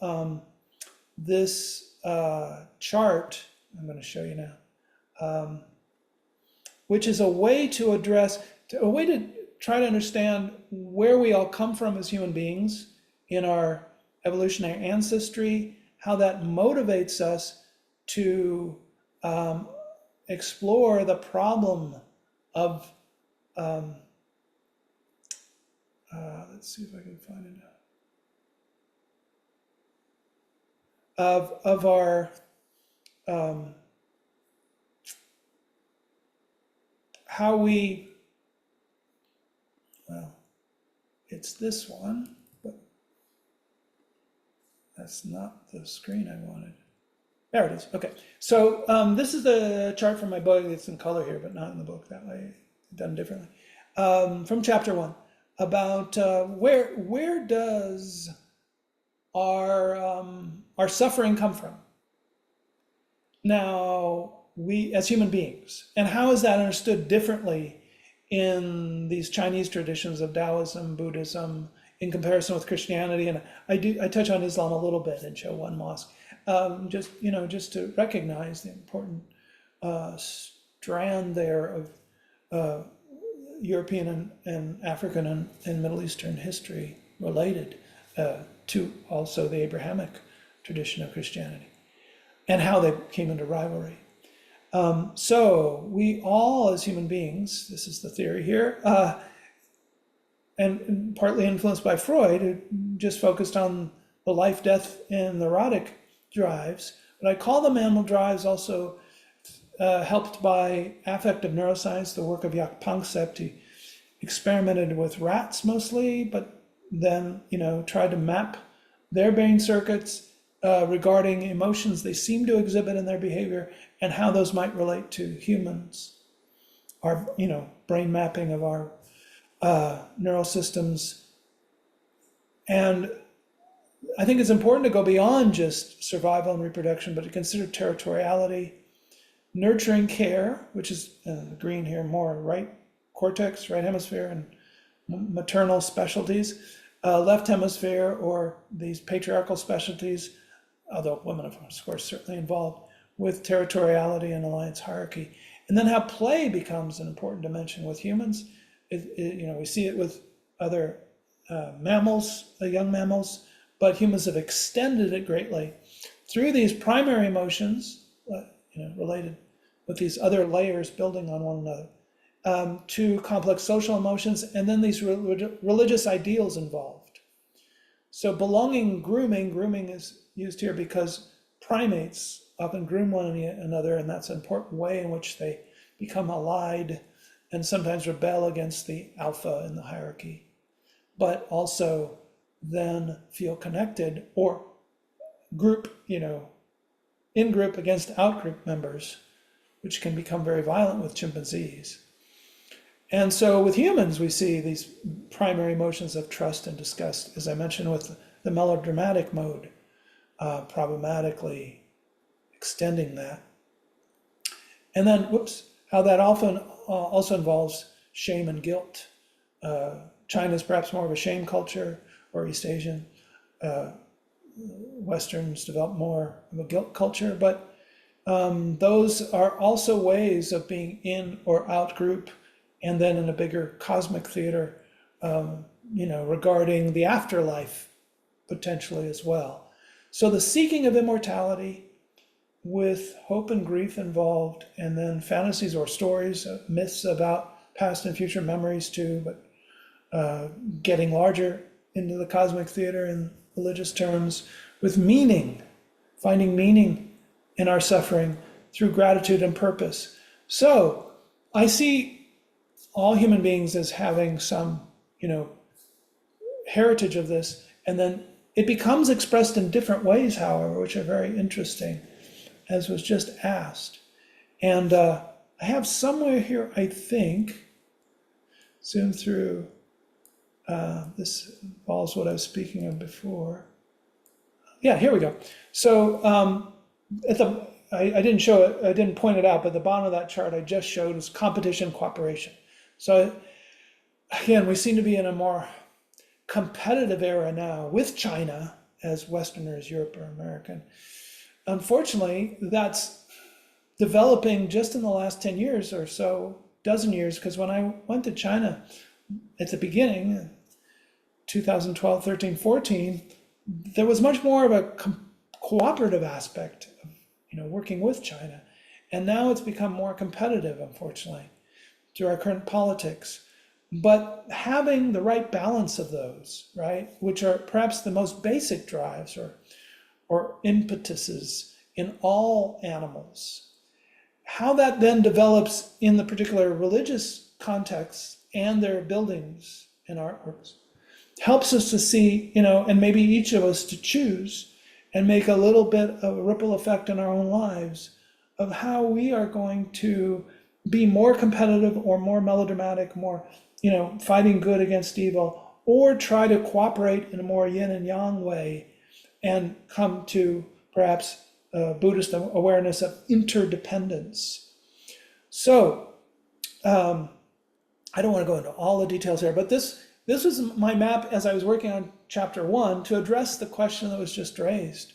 this chart. I'm going to show you now, which is a way to try to understand where we all come from as human beings in our evolutionary ancestry, how that motivates us to explore the problem of, let's see if I can find it now, of our, how we, well, it's this one, but that's not the screen I wanted. There it is. Okay. So this is the chart from my book. It's in color here, but not in the book. That way, done differently. From chapter 1, about where does our suffering come from? Now, we as human beings, and how is that understood differently in these Chinese traditions of Taoism, Buddhism, in comparison with Christianity? And I touch on Islam a little bit and show one mosque, just to recognize the important strand there of European and African and Middle Eastern history related to also the Abrahamic tradition of Christianity, and how they came into rivalry. So we all, as human beings, this is the theory here, and partly influenced by Freud, who just focused on the life, death, and neurotic drives, but I call them animal drives also helped by affective neuroscience, the work of Jaak Panksepp. He experimented with rats mostly, but then tried to map their brain circuits regarding emotions they seem to exhibit in their behavior and how those might relate to humans. Our brain mapping of our neural systems. And I think it's important to go beyond just survival and reproduction, but to consider territoriality, nurturing care, which is green here, more right cortex, right hemisphere, and maternal specialties, left hemisphere, or these patriarchal specialties, although women, of course, certainly involved with territoriality and alliance hierarchy. And then how play becomes an important dimension with humans. We see it with other mammals, young mammals, but humans have extended it greatly through these primary emotions, related with these other layers building on one another, to complex social emotions, and then these religious ideals involved. So belonging, grooming is used here because primates often groom one another, and that's an important way in which they become allied and sometimes rebel against the alpha in the hierarchy, but also then feel connected or group, in group against out group members, which can become very violent with chimpanzees. And so with humans, we see these primary emotions of trust and disgust, as I mentioned, with the melodramatic mode, problematically extending that. And then, how that often also involves shame and guilt. China's perhaps more of a shame culture, or East Asian. Westerns develop more of a guilt culture, but those are also ways of being in or out group, and then in a bigger cosmic theater, regarding the afterlife potentially as well. So the seeking of immortality with hope and grief involved, and then fantasies or stories, myths about past and future memories too, but getting larger into the cosmic theater in religious terms, with meaning, finding meaning in our suffering through gratitude and purpose. So I see all human beings as having some, heritage of this, and then it becomes expressed in different ways, however, which are very interesting, as was just asked. And I have somewhere here, I think, zoom through, this involves what I was speaking of before. Yeah, here we go. So I didn't show it, I didn't point it out, but the bottom of that chart I just showed is competition, cooperation. So again, we seem to be in a more competitive era now with China as Westerners, Europe or American. Unfortunately, that's developing just in the last 10 years or so, dozen years, because when I went to China at the beginning, 2012, 13, 14, there was much more of a cooperative aspect of, working with China. And now it's become more competitive, unfortunately, through our current politics. But having the right balance of those, right, which are perhaps the most basic drives or impetuses in all animals, how that then develops in the particular religious context and their buildings and artworks helps us to see, and maybe each of us to choose and make a little bit of a ripple effect in our own lives of how we are going to be more competitive or more melodramatic, more, fighting good against evil, or try to cooperate in a more yin and yang way and come to perhaps Buddhist awareness of interdependence. So I don't want to go into all the details here, but this was my map as I was working on chapter 1 to address the question that was just raised.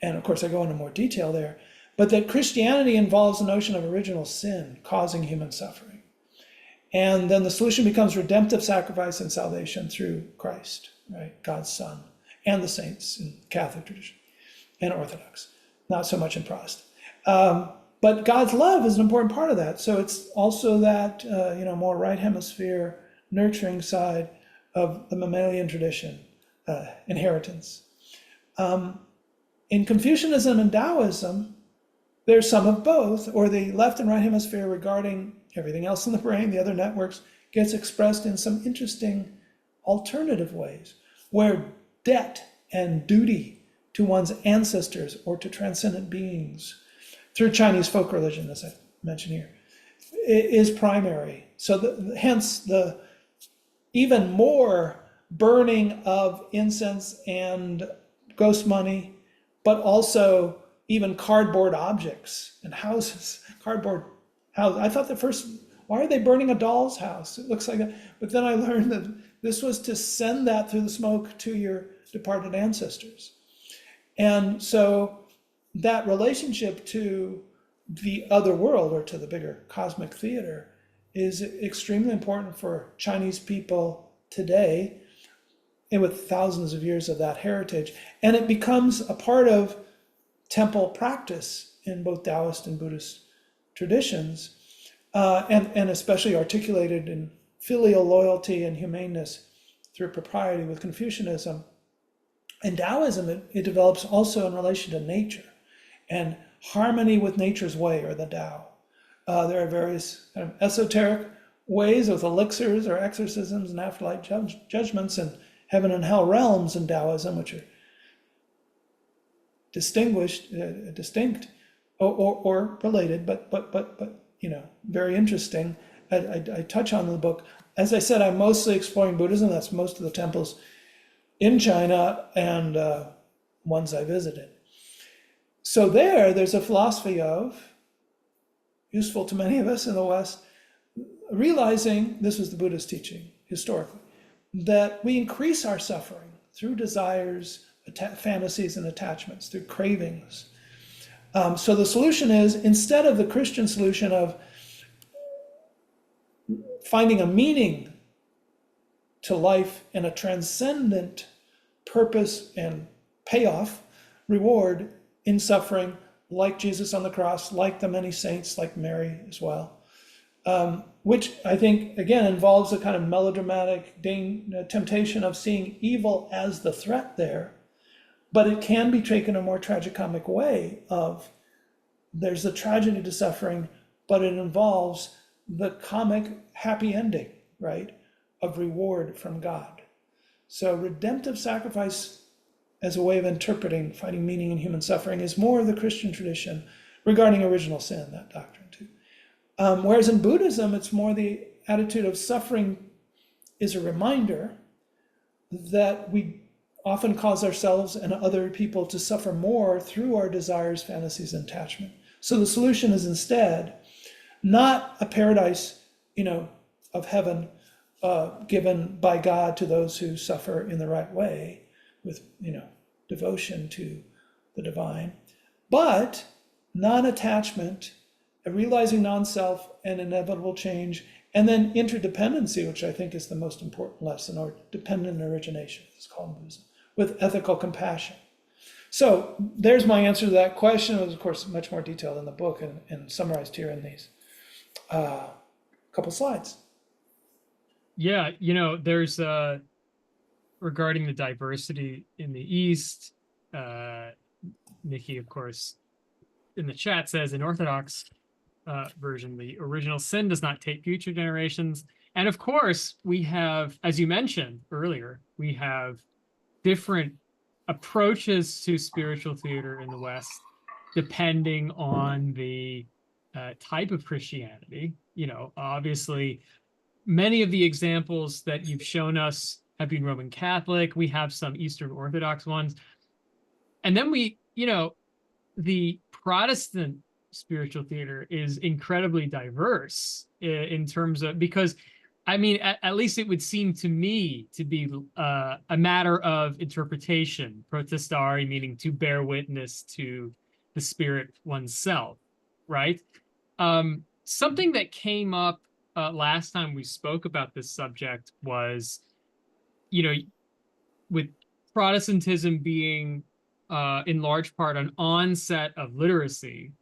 And of course, I go into more detail there, but that Christianity involves the notion of original sin causing human suffering. And then the solution becomes redemptive sacrifice and salvation through Christ, right? God's Son, and the saints in Catholic tradition and Orthodox, not so much in Protestant. But God's love is an important part of that. So it's also that, more right hemisphere nurturing side of the mammalian tradition, inheritance. In Confucianism and Taoism, there's some of both, or the left and right hemisphere regarding everything else in the brain, the other networks, gets expressed in some interesting alternative ways, where debt and duty to one's ancestors or to transcendent beings, through Chinese folk religion, as I mentioned here, is primary. So hence the even more burning of incense and ghost money, but also even cardboard objects and houses, cardboard houses. I thought why are they burning a doll's house? It looks like that. But then I learned that this was to send that through the smoke to your departed ancestors. And so that relationship to the other world, or to the bigger cosmic theater, is extremely important for Chinese people today, and with thousands of years of that heritage. And it becomes a part of temple practice in both Taoist and Buddhist traditions, and especially articulated in filial loyalty and humaneness through propriety with Confucianism. In Taoism, it develops also in relation to nature and harmony with nature's way, or the Tao. There are various kind of esoteric ways with elixirs or exorcisms and afterlife judgments and heaven and hell realms in Taoism, which are distinct or related, but very interesting. I touch on in the book. As I said, I'm mostly exploring Buddhism. That's most of the temples in China and ones I visited. So there's a philosophy of, useful to many of us in the West, realizing, this was the Buddha's teaching historically, that we increase our suffering through desires, fantasies, and attachments, through cravings. So the solution is, instead of the Christian solution of finding a meaning to life and a transcendent purpose and payoff, reward in suffering, like Jesus on the cross, like the many saints, like Mary as well, which I think, again, involves a kind of melodramatic temptation of seeing evil as the threat there, but it can be taken in a more tragicomic way of, there's a tragedy to suffering, but it involves the comic happy ending, right, of reward from God. So redemptive sacrifice as a way of interpreting, finding meaning in human suffering, is more of the Christian tradition regarding original sin, that doctrine too. Whereas in Buddhism, it's more the attitude of suffering is a reminder that we often cause ourselves and other people to suffer more through our desires, fantasies, and attachment. So the solution is instead not a paradise, of heaven given by God to those who suffer in the right way with, devotion to the divine, but non-attachment, realizing non-self and inevitable change, and then interdependency, which I think is the most important lesson, or dependent origination, it's called in Buddhism, with ethical compassion. So there's my answer to that question. It was, of course, much more detailed in the book and summarized here in these couple slides. Yeah, there's regarding the diversity in the East, Nikki, of course, in the chat says, in Orthodox version, the original sin does not take future generations. And of course, we have, as you mentioned earlier, we have different approaches to spiritual theater in the West, depending on the type of Christianity. Obviously, many of the examples that you've shown us have been Roman Catholic. We have some Eastern Orthodox ones. And then the Protestant spiritual theater is incredibly diverse in terms of, because at least it would seem to me to be a matter of interpretation, protestare, meaning to bear witness to the spirit oneself, right? Something that came up last time we spoke about this subject was, with Protestantism being in large part an onset of literacy,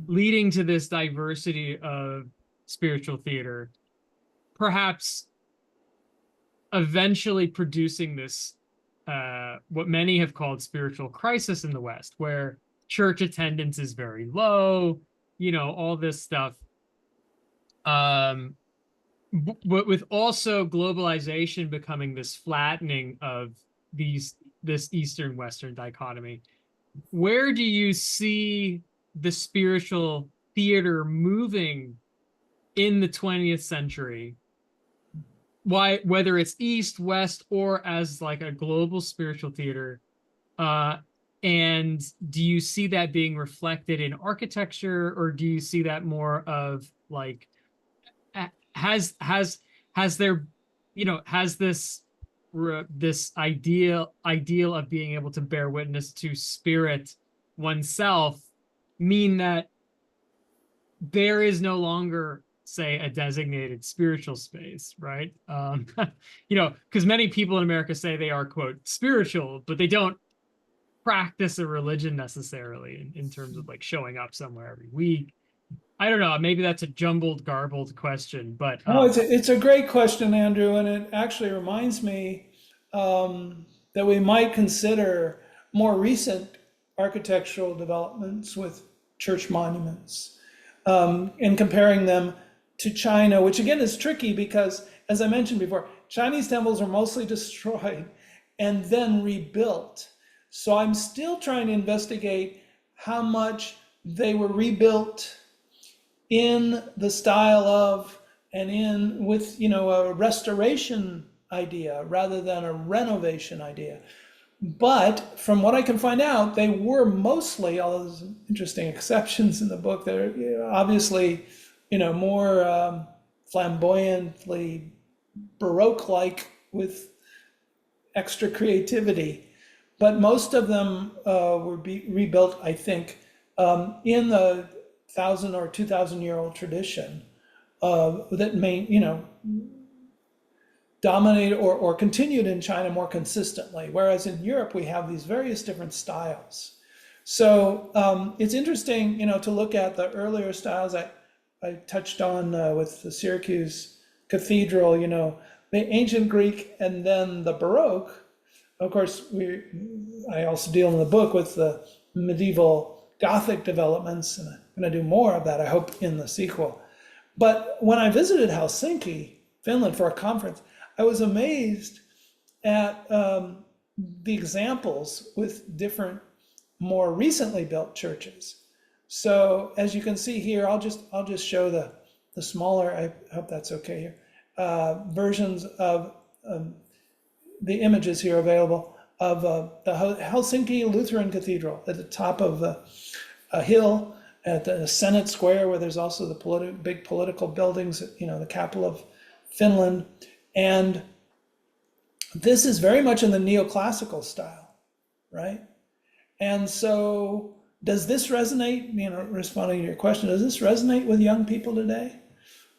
leading to this diversity of spiritual theater, perhaps eventually producing this, what many have called spiritual crisis in the West, where church attendance is very low, all this stuff. But with also globalization becoming this flattening of this Eastern-Western dichotomy, where do you see the spiritual theater moving in the 20th century? Whether it's East, West, or as like a global spiritual theater, and do you see that being reflected in architecture, or do you see that more of like, has this ideal of being able to bear witness to spirit oneself mean that there is no longer, say, a designated spiritual space, right? Because many people in America say they are, quote, spiritual, but they don't practice a religion necessarily in terms of like showing up somewhere every week. I don't know. Maybe that's a jumbled, garbled question, but No, it's a great question, Andrew, and it actually reminds me that we might consider more recent architectural developments with church monuments and comparing them to China, which again is tricky because, as I mentioned before, Chinese temples are mostly destroyed and then rebuilt. So I'm still trying to investigate how much they were rebuilt in the style of and in with a restoration idea rather than a renovation idea. But from what I can find out, they were mostly, although there's some interesting exceptions in the book, they're obviously more flamboyantly Baroque-like with extra creativity. But most of them were rebuilt, I think, in the 1,000 or 2,000-year-old tradition that dominated or continued in China more consistently, whereas in Europe we have these various different styles. So it's interesting, to look at the earlier styles I touched on with the Syracuse Cathedral, the ancient Greek and then the Baroque. Of course, I also deal in the book with the medieval Gothic developments, and I'm going to do more of that, I hope, in the sequel. But when I visited Helsinki, Finland, for a conference, I was amazed at the examples with different, more recently built churches. So as you can see here, I'll just show the smaller, I hope that's okay here, versions of the images here available of the Helsinki Lutheran Cathedral at the top of a hill at the Senate Square, where there's also the big political buildings, the capital of Finland. And this is very much in the neoclassical style, right? And so does this resonate, responding to your question, does this resonate with young people today?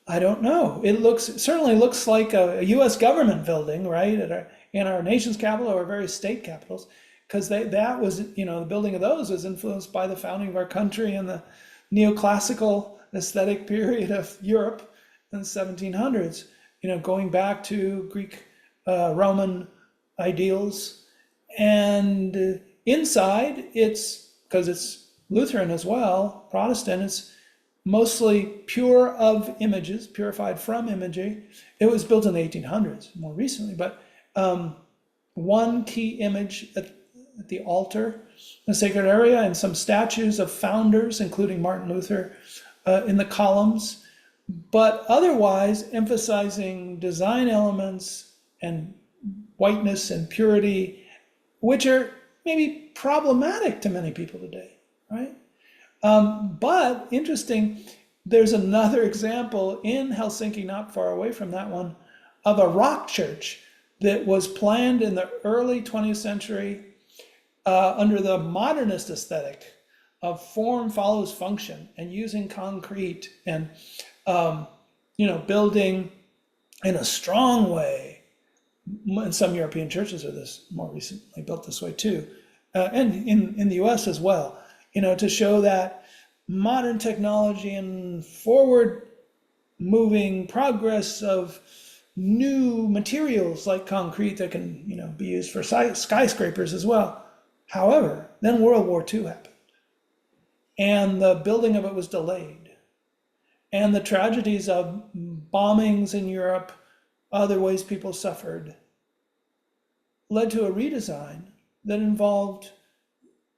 I don't know. It certainly looks like a US government building, right? In our nation's capital or various state capitals, because that was, the building of those was influenced by the founding of our country and the neoclassical aesthetic period of Europe in the 1700s, going back to Greek, Roman ideals. And inside, because it's Lutheran as well, Protestant, it's mostly pure of images, purified from imagery. It was built in the 1800s, more recently, but one key image at the altar, the sacred area, and some statues of founders, including Martin Luther, in the columns, but otherwise emphasizing design elements and whiteness and purity, which are maybe problematic to many people today, right? But interesting, there's another example in Helsinki, not far away from that one, of a rock church that was planned in the early 20th century under the modernist aesthetic of form follows function and using concrete and building in a strong way. And some European churches are this more recently built this way too, and in the US as well, to show that modern technology and forward moving progress of new materials like concrete that can be used for skyscrapers as well. However, then World War II happened and the building of it was delayed, and the tragedies of bombings in Europe, other ways people suffered, led to a redesign that involved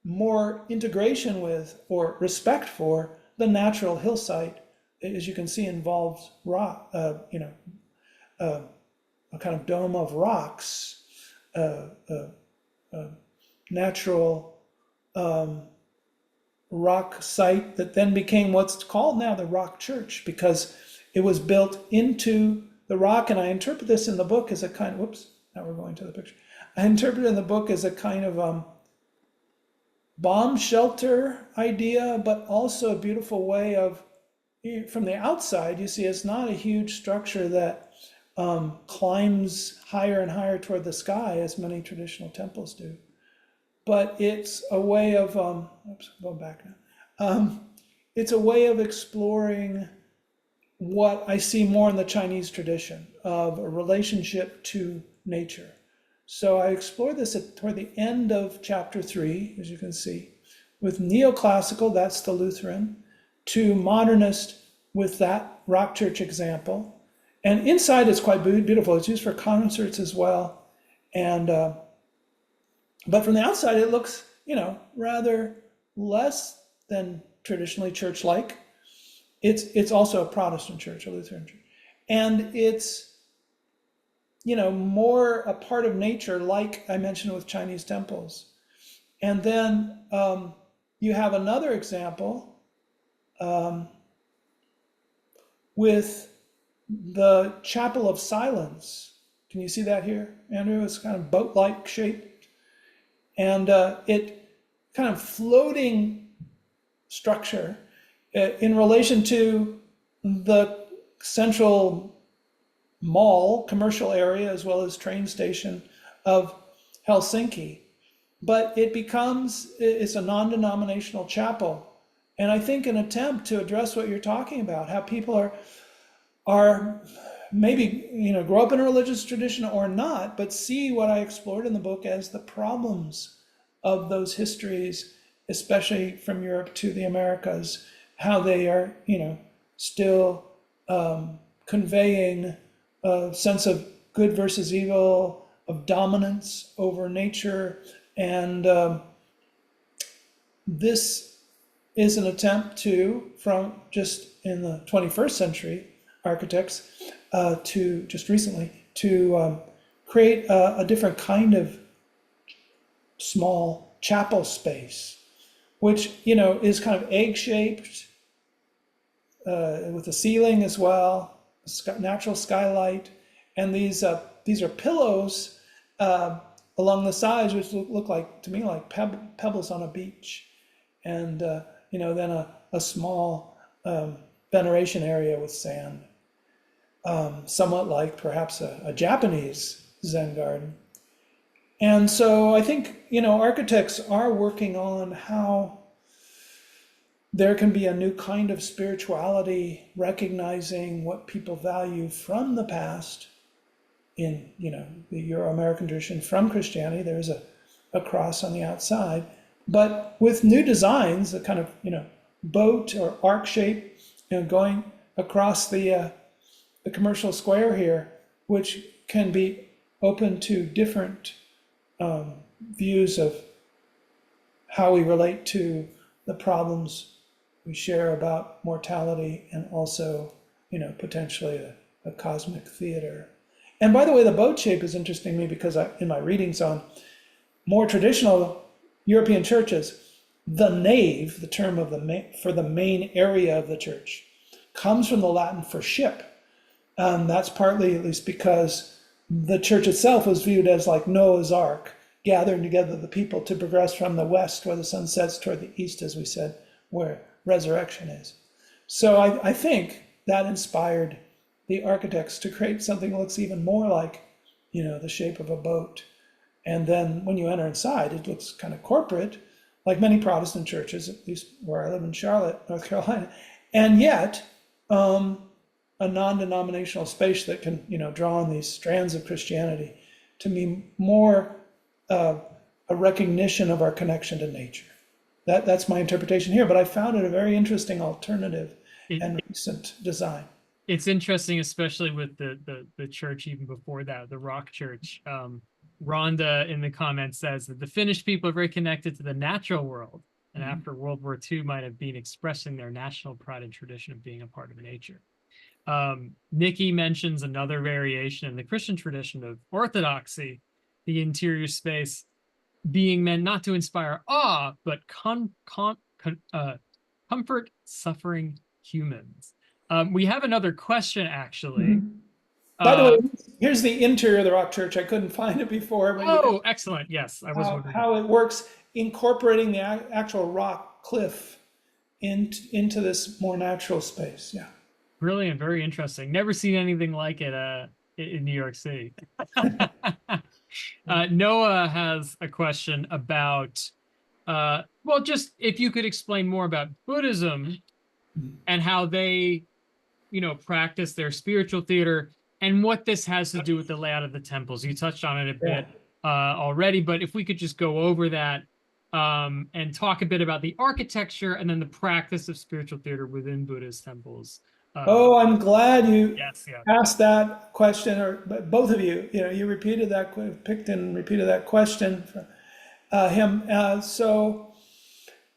more integration with or respect for the natural hillside. As you can see, involves rock, a kind of dome of rocks, natural rock site that then became what's called now the Rock Church, because it was built into the rock. And I interpret this in the book as a kind of, whoops, now we're going to the picture. I interpret it in the book as a kind of bomb shelter idea, but also a beautiful way of, from the outside, you see it's not a huge structure that climbs higher and higher toward the sky, as many traditional temples do. But it's a way of, oops, going back now. it's a way of exploring what I see more in the Chinese tradition of a relationship to nature. So I explore this toward the end of chapter 3, as you can see, with neoclassical, that's the Lutheran, to modernist with that rock church example. And inside it's quite beautiful. It's used for concerts as well. And but from the outside, it looks, rather less than traditionally church-like. It's also a Protestant church, a Lutheran church, and it's more a part of nature, like I mentioned with Chinese temples. And then you have another example with the Chapel of Silence. Can you see that here, Andrew? It's kind of boat-like shaped, and it kind of floating structure in relation to the central mall, commercial area, as well as train station of Helsinki. But it's a non-denominational chapel. And I think an attempt to address what you're talking about, how people are maybe, grow up in a religious tradition or not, but see what I explored in the book as the problems of those histories, especially from Europe to the Americas, how they are, still conveying a sense of good versus evil, of dominance over nature. And this is an attempt from just in the 21st century architects to just recently to create a different kind of small chapel space, which, is kind of egg-shaped with a ceiling as well, natural skylight, and these are pillows along the sides, which look like to me like pebbles on a beach, and then a small veneration area with sand, somewhat like perhaps a Japanese Zen garden. And so I think architects are working on how there can be a new kind of spirituality, recognizing what people value from the past in the Euro-American tradition, from Christianity. There's a cross on the outside, but with new designs, the kind of boat or arc shape, going across the commercial square here, which can be open to different views of how we relate to the problems we share about mortality, and also, potentially a cosmic theater. And by the way, the boat shape is interesting to me because in my readings on more traditional European churches, the nave, the term for the main area of the church, comes from the Latin for ship. That's partly, at least, because the church itself was viewed as like Noah's Ark, gathering together the people to progress from the west, where the sun sets, toward the east, as we said, where resurrection is. So I think that inspired the architects to create something that looks even more like, the shape of a boat. And then when you enter inside, it looks kind of corporate, like many Protestant churches, at least where I live in Charlotte, North Carolina. And yet, a non-denominational space that can, draw on these strands of Christianity to be more a recognition of our connection to nature. That's my interpretation here, but I found it a very interesting alternative and recent design. It's interesting, especially with the church even before that, the Rock Church. Rhonda in the comments says that the Finnish people are very connected to the natural world, and after World War II might have been expressing their national pride and tradition of being a part of nature. Nikki mentions another variation in the Christian tradition of orthodoxy, the interior space being meant not to inspire awe, but comfort suffering humans. We have another question, actually. By the way, here's the interior of the Rock Church. I couldn't find it before. But excellent. Yes, I was wondering how it works, incorporating the actual rock cliff into this more natural space. Yeah. Brilliant. Very interesting. Never seen anything like it in New York City. Noah has a question about, just if you could explain more about Buddhism and how they, practice their spiritual theater and what this has to do with the layout of the temples. You touched on it a Yeah. bit already, but if we could just go over that and talk a bit about the architecture and then the practice of spiritual theater within Buddhist temples. Oh, I'm glad you Yes, yeah. asked that question, or both of you. You repeated that, picked and repeated that question for him. So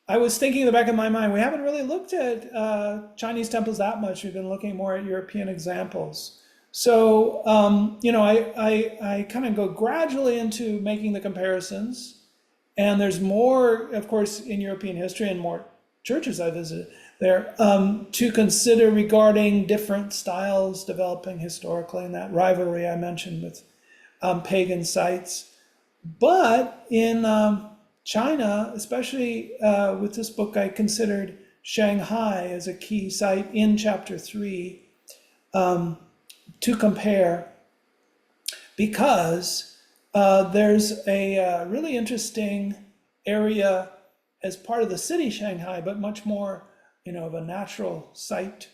I was thinking in the back of my mind, we haven't really looked at Chinese temples that much. We've been looking more at European examples. So I kind of go gradually into making the comparisons. And there's more, of course, in European history and more churches I visited there to consider regarding different styles developing historically, and that rivalry I mentioned with pagan sites. But in China, especially with this book, I considered Shanghai as a key site in chapter 3 to compare, because there's a really interesting area as part of the city Shanghai, but much more, of a natural site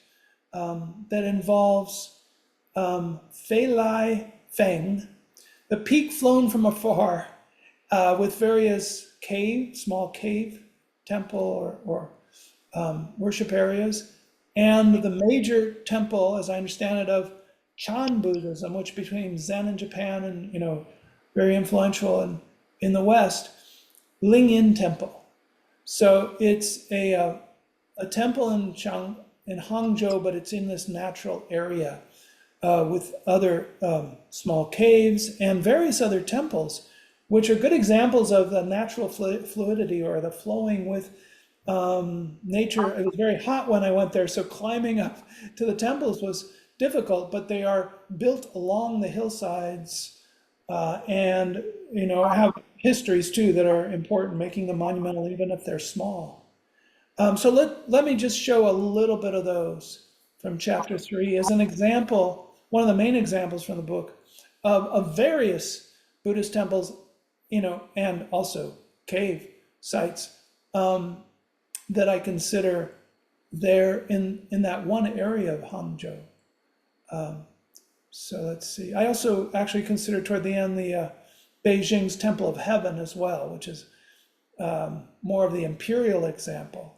that involves Feilai Feng, the peak flown from afar, with various small cave temple or worship areas, and the major temple, as I understand it, of Chan Buddhism, which became Zen in Japan and very influential in the West, Lingyin Temple. So it's a temple in Hangzhou, but it's in this natural area with other small caves and various other temples, which are good examples of the natural fluidity, or the flowing with nature. It was very hot when I went there, so climbing up to the temples was difficult, but they are built along the hillsides and have histories too that are important, making them monumental even if they're small. So let me just show a little bit of those from chapter 3 as an example, one of the main examples from the book of various Buddhist temples, and also cave sites that I consider there in that one area of Hangzhou. So let's see. I also actually consider toward the end the Beijing's Temple of Heaven as well, which is more of the imperial example.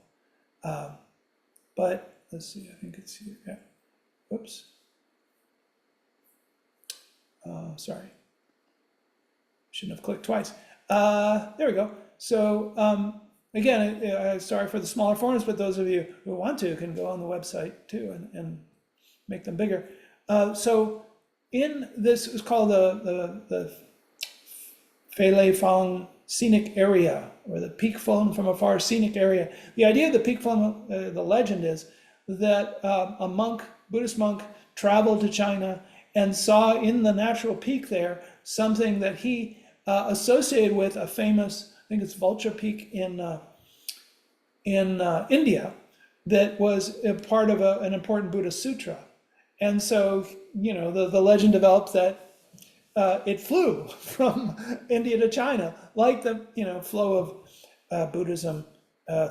But let's see, I think it's here. Yeah. Whoops. Sorry. Shouldn't have clicked twice. There we go. So again, sorry for the smaller forms, but those of you who want to can go on the website too and make them bigger. So in this is called the Feilai Fang scenic area, or the peak flown from afar scenic area. The idea of the peak flown, the legend is that a Buddhist monk, traveled to China and saw in the natural peak there something that he associated with a famous, I think it's Vulture Peak in India, that was a part of an important Buddhist sutra. And so, the legend developed that it flew from India to China, like the flow of Buddhism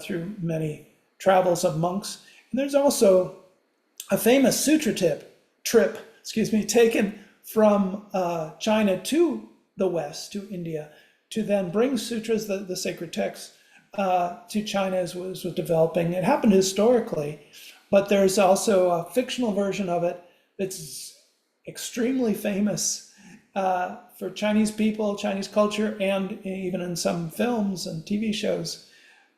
through many travels of monks. And there's also a famous sutra trip, taken from China to the West, to India, to then bring sutras, the sacred texts, to China as was developing. It happened historically, but there's also a fictional version of it that's extremely famous for Chinese people, Chinese culture, and even in some films and TV shows,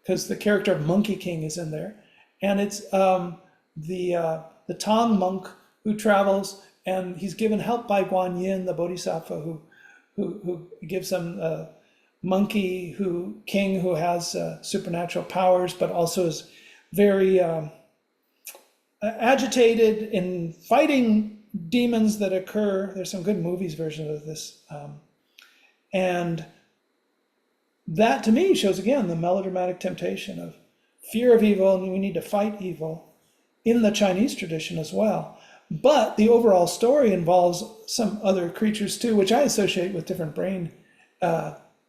because the character of Monkey King is in there. And it's the Tang monk who travels, and he's given help by Guan Yin, the bodhisattva, who gives him a monkey king who has supernatural powers, but also is very agitated in fighting demons that occur. There's some good movies version of this. And that to me shows again the melodramatic temptation of fear of evil, and we need to fight evil in the Chinese tradition as well. But the overall story involves some other creatures too, which I associate with different brain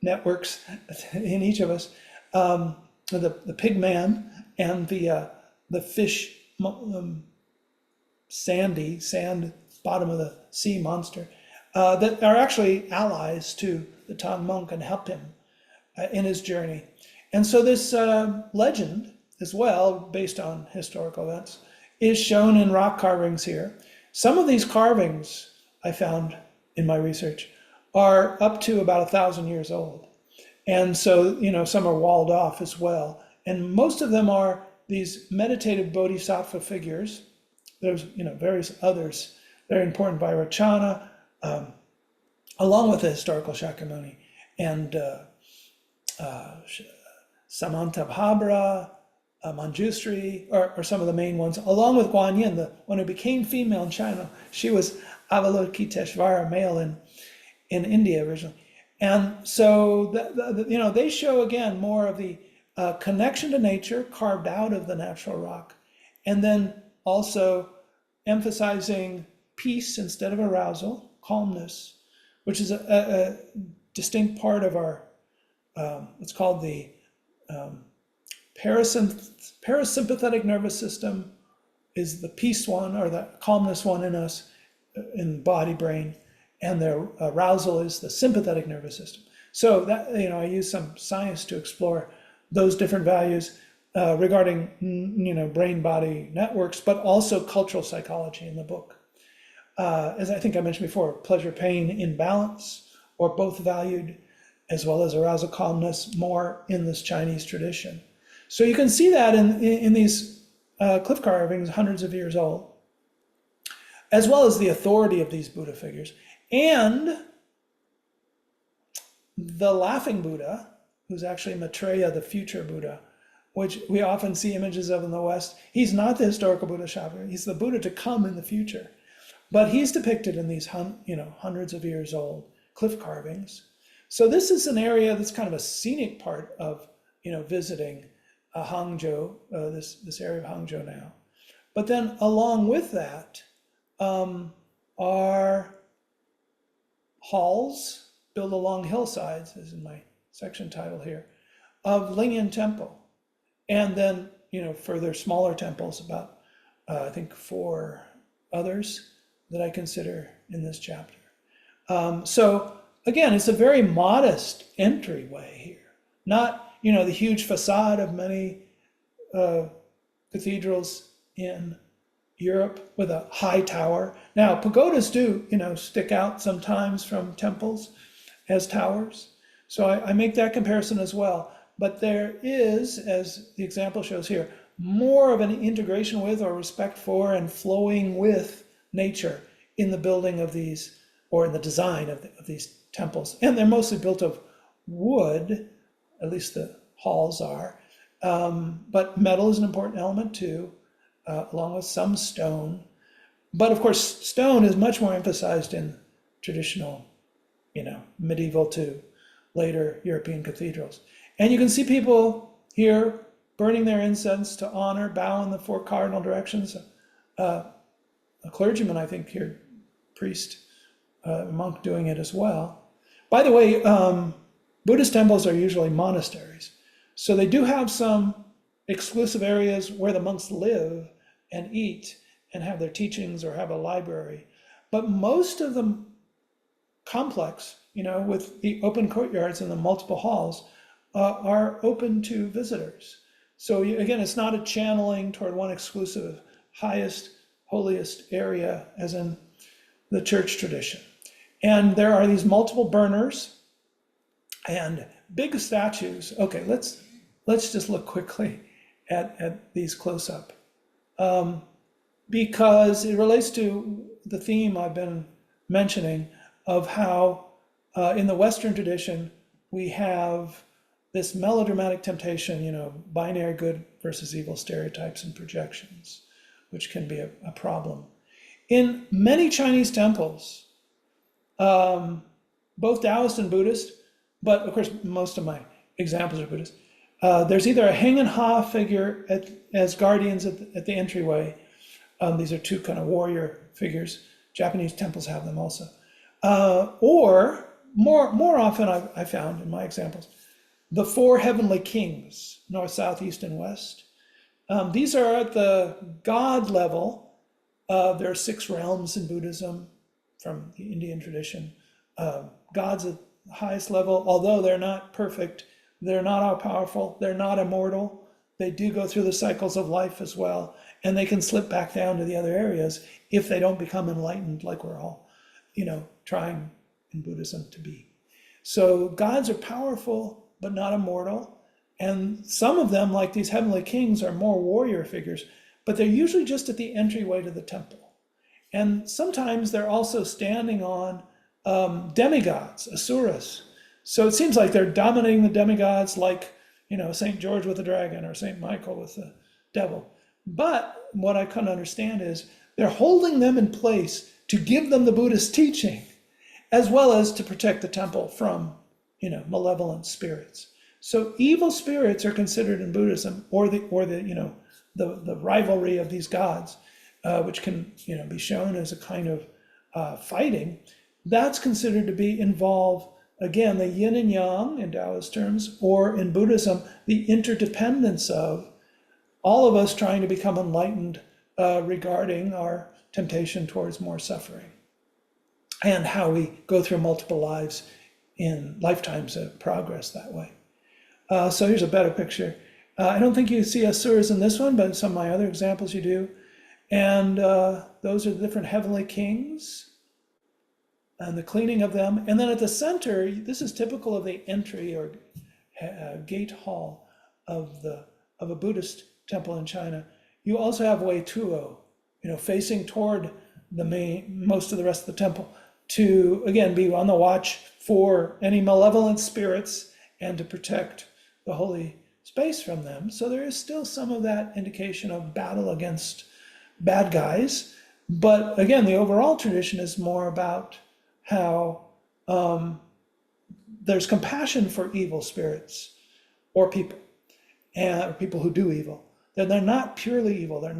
networks in each of us. The pig man and the the fish, sand, bottom of the sea monster, that are actually allies to the Tang monk and help him in his journey. And so this legend, as well, based on historical events, is shown in rock carvings here. Some of these carvings, I found in my research, are up to about 1,000 years old. And so, some are walled off as well. And most of them are these meditative bodhisattva figures. There's, various others. Very important, Vairocana, along with the historical Shakyamuni, and Samantabhabra, Manjusri, or some of the main ones, along with Guanyin, the one who became female in China. She was Avalokiteshvara, male in India originally. And so, they show again more of the connection to nature carved out of the natural rock, and then also emphasizing peace instead of arousal, calmness, which is a distinct part of our, what's called the parasympathetic nervous system is the peace one, or the calmness one in us, in body, brain, and the arousal is the sympathetic nervous system. So that, I use some science to explore those different values regarding, brain-body networks, but also cultural psychology in the book. As I think I mentioned before, pleasure, pain, imbalance, or both valued, as well as arousal, calmness, more in this Chinese tradition. So you can see that in these cliff carvings, hundreds of years old, as well as the authority of these Buddha figures. And the laughing Buddha, who's actually Maitreya, the future Buddha, which we often see images of in the West. He's not the historical Buddha Shakyamuni. He's the Buddha to come in the future. But he's depicted in these hundreds of years old cliff carvings. So this is an area that's kind of a scenic part of visiting Hangzhou, this area of Hangzhou now. But then along with that are halls built along hillsides, as in my section title here, of Lingyan Temple. And then, further smaller temples, about, I think 4 others that I consider in this chapter. So again, it's a very modest entryway here. Not, the huge facade of many cathedrals in Europe with a high tower. Now, pagodas do, stick out sometimes from temples as towers. So I make that comparison as well. But there is, as the example shows here, more of an integration with, or respect for, and flowing with nature in the building of these, or in the design of these temples. And they're mostly built of wood, at least the halls are. But metal is an important element too, along with some stone. But of course, stone is much more emphasized in traditional, medieval to later European cathedrals. And you can see people here burning their incense to honor, bow in the 4 cardinal directions. A clergyman, I think here, priest, monk doing it as well. By the way, Buddhist temples are usually monasteries. So they do have some exclusive areas where the monks live and eat and have their teachings or have a library. But most of the complex, with the open courtyards and the multiple halls, are open to visitors. So again, it's not a channeling toward one exclusive, highest, holiest area, as in the church tradition. And there are these multiple burners and big statues. Okay, let's just look quickly at these close up, because it relates to the theme I've been mentioning of how in the Western tradition we have this melodramatic temptation, binary good versus evil stereotypes and projections, which can be a problem. In many Chinese temples, both Taoist and Buddhist, but of course most of my examples are Buddhist, there's either a Heng and Ha figure as guardians at the entryway. These are 2 kind of warrior figures. Japanese temples have them also. Or more often I found in my examples, the 4 heavenly kings, north, south, east, and west. These are at the God level. There are 6 realms in Buddhism from the Indian tradition. God's at the highest level, although they're not perfect, they're not all powerful, they're not immortal. They do go through the cycles of life as well, and they can slip back down to the other areas if they don't become enlightened, like we're all, trying in Buddhism to be. So gods are powerful, but not immortal. And some of them, like these heavenly kings, are more warrior figures, but they're usually just at the entryway to the temple. And sometimes they're also standing on demigods, asuras. So it seems like they're dominating the demigods, like, St. George with the dragon or St. Michael with the devil. But what I couldn't understand is they're holding them in place to give them the Buddhist teaching, as well as to protect the temple from, malevolent spirits. So evil spirits are considered in Buddhism, or the rivalry of these gods, which can, be shown as a kind of fighting. That's considered to be involved, again, the yin and yang in Taoist terms, or in Buddhism, the interdependence of all of us trying to become enlightened regarding our temptation towards more suffering, and how we go through multiple lives in lifetimes of progress that way. So here's a better picture. I don't think you see asuras in this one, but in some of my other examples you do. And those are the different heavenly kings and the cleaning of them. And then at the center, this is typical of the entry or gate hall of a Buddhist temple in China. You also have Wei Tuo, facing toward most of the rest of the temple, to again be on the watch for any malevolent spirits and to protect the holy space from them. So there is still some of that indication of battle against bad guys. But again, the overall tradition is more about how there's compassion for evil spirits or people, and people who do evil. They're not purely evil. They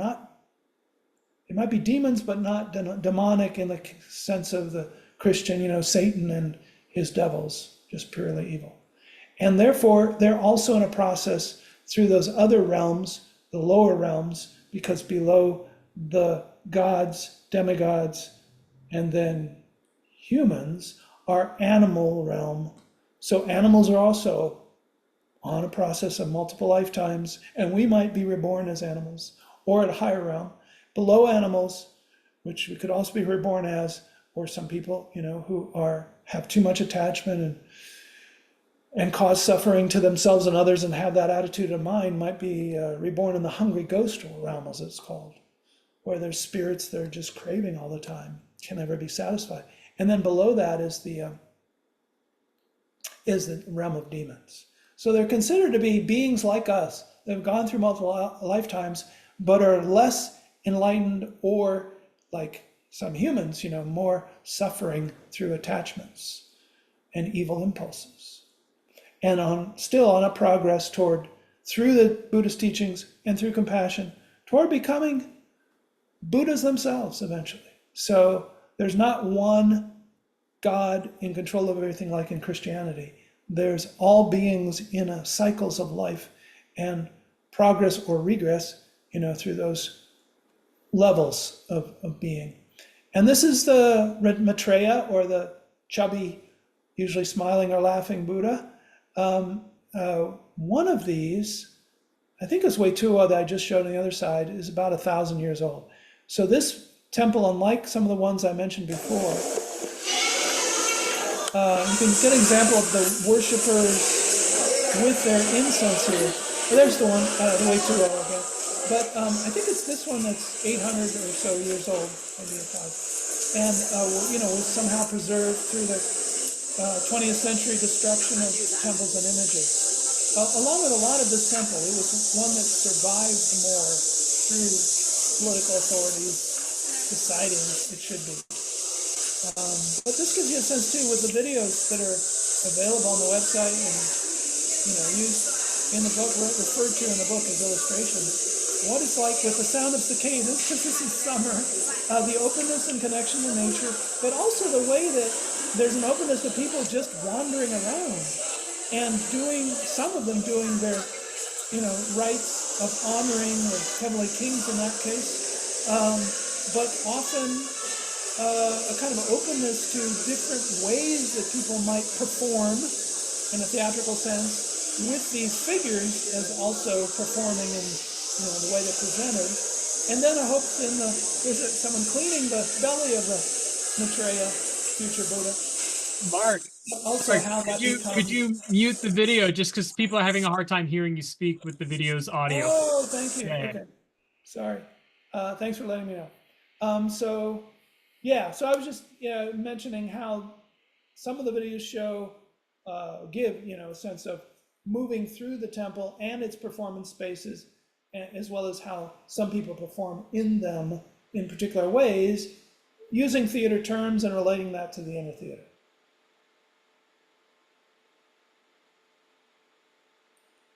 might be demons, but not demonic in the sense of the Christian, Satan and his devils, just purely evil. And therefore, they're also in a process through those other realms, the lower realms, because below the gods, demigods, and then humans are animal realm. So animals are also on a process of multiple lifetimes, and we might be reborn as animals, or at a higher realm. Below animals, which we could also be reborn as, or some people, who have too much attachment and cause suffering to themselves and others and have that attitude of mind, might be reborn in the hungry ghost realm, as it's called, where there's spirits that are just craving all the time, can never be satisfied. And then below that is the realm of demons. So they're considered to be beings like us. They've gone through multiple lifetimes, but are less enlightened, or like some humans, more suffering through attachments and evil impulses. And still on a progress through the Buddhist teachings and through compassion, toward becoming Buddhas themselves eventually. So there's not one God in control of everything like in Christianity. There's all beings in cycles of life and progress or regress, through those levels of being. And this is the Maitreya, or the chubby, usually smiling or laughing Buddha. One of these, I think it's Wei Tuo that I just showed on the other side, is about 1,000 years old. So this temple, unlike some of the ones I mentioned before, you can get an example of the worshippers with their incense here. Well, there's the one, the Wei Tuo again. But I think it's this one that's 800 or so years old, maybe 1,000. And, was somehow preserved through the 20th century destruction of temples and images. Along with a lot of this temple, it was one that survived more through political authorities deciding it should be. But this gives you a sense too, with the videos that are available on the website and used in the book, referred to in the book as illustrations, what it's like with the sound of cicadas, because this is summer, the openness and connection to nature, but also the way that there's an openness to people just wandering around and some of them doing their, rites of honoring the heavenly kings in that case, but often a kind of openness to different ways that people might perform in a theatrical sense with these figures as also performing in the way they're presented. And then I hope there's someone cleaning the belly of the Maitreya, future Buddha. Mark, Also, how that could you mute the video just because people are having a hard time hearing you speak with the video's audio? Oh, thank you. Yeah. Okay, sorry. Thanks for letting me know. So I was just mentioning how some of the videos show give a sense of moving through the temple and its performance spaces, as well as how some people perform in them in particular ways, using theater terms and relating that to the inner theater.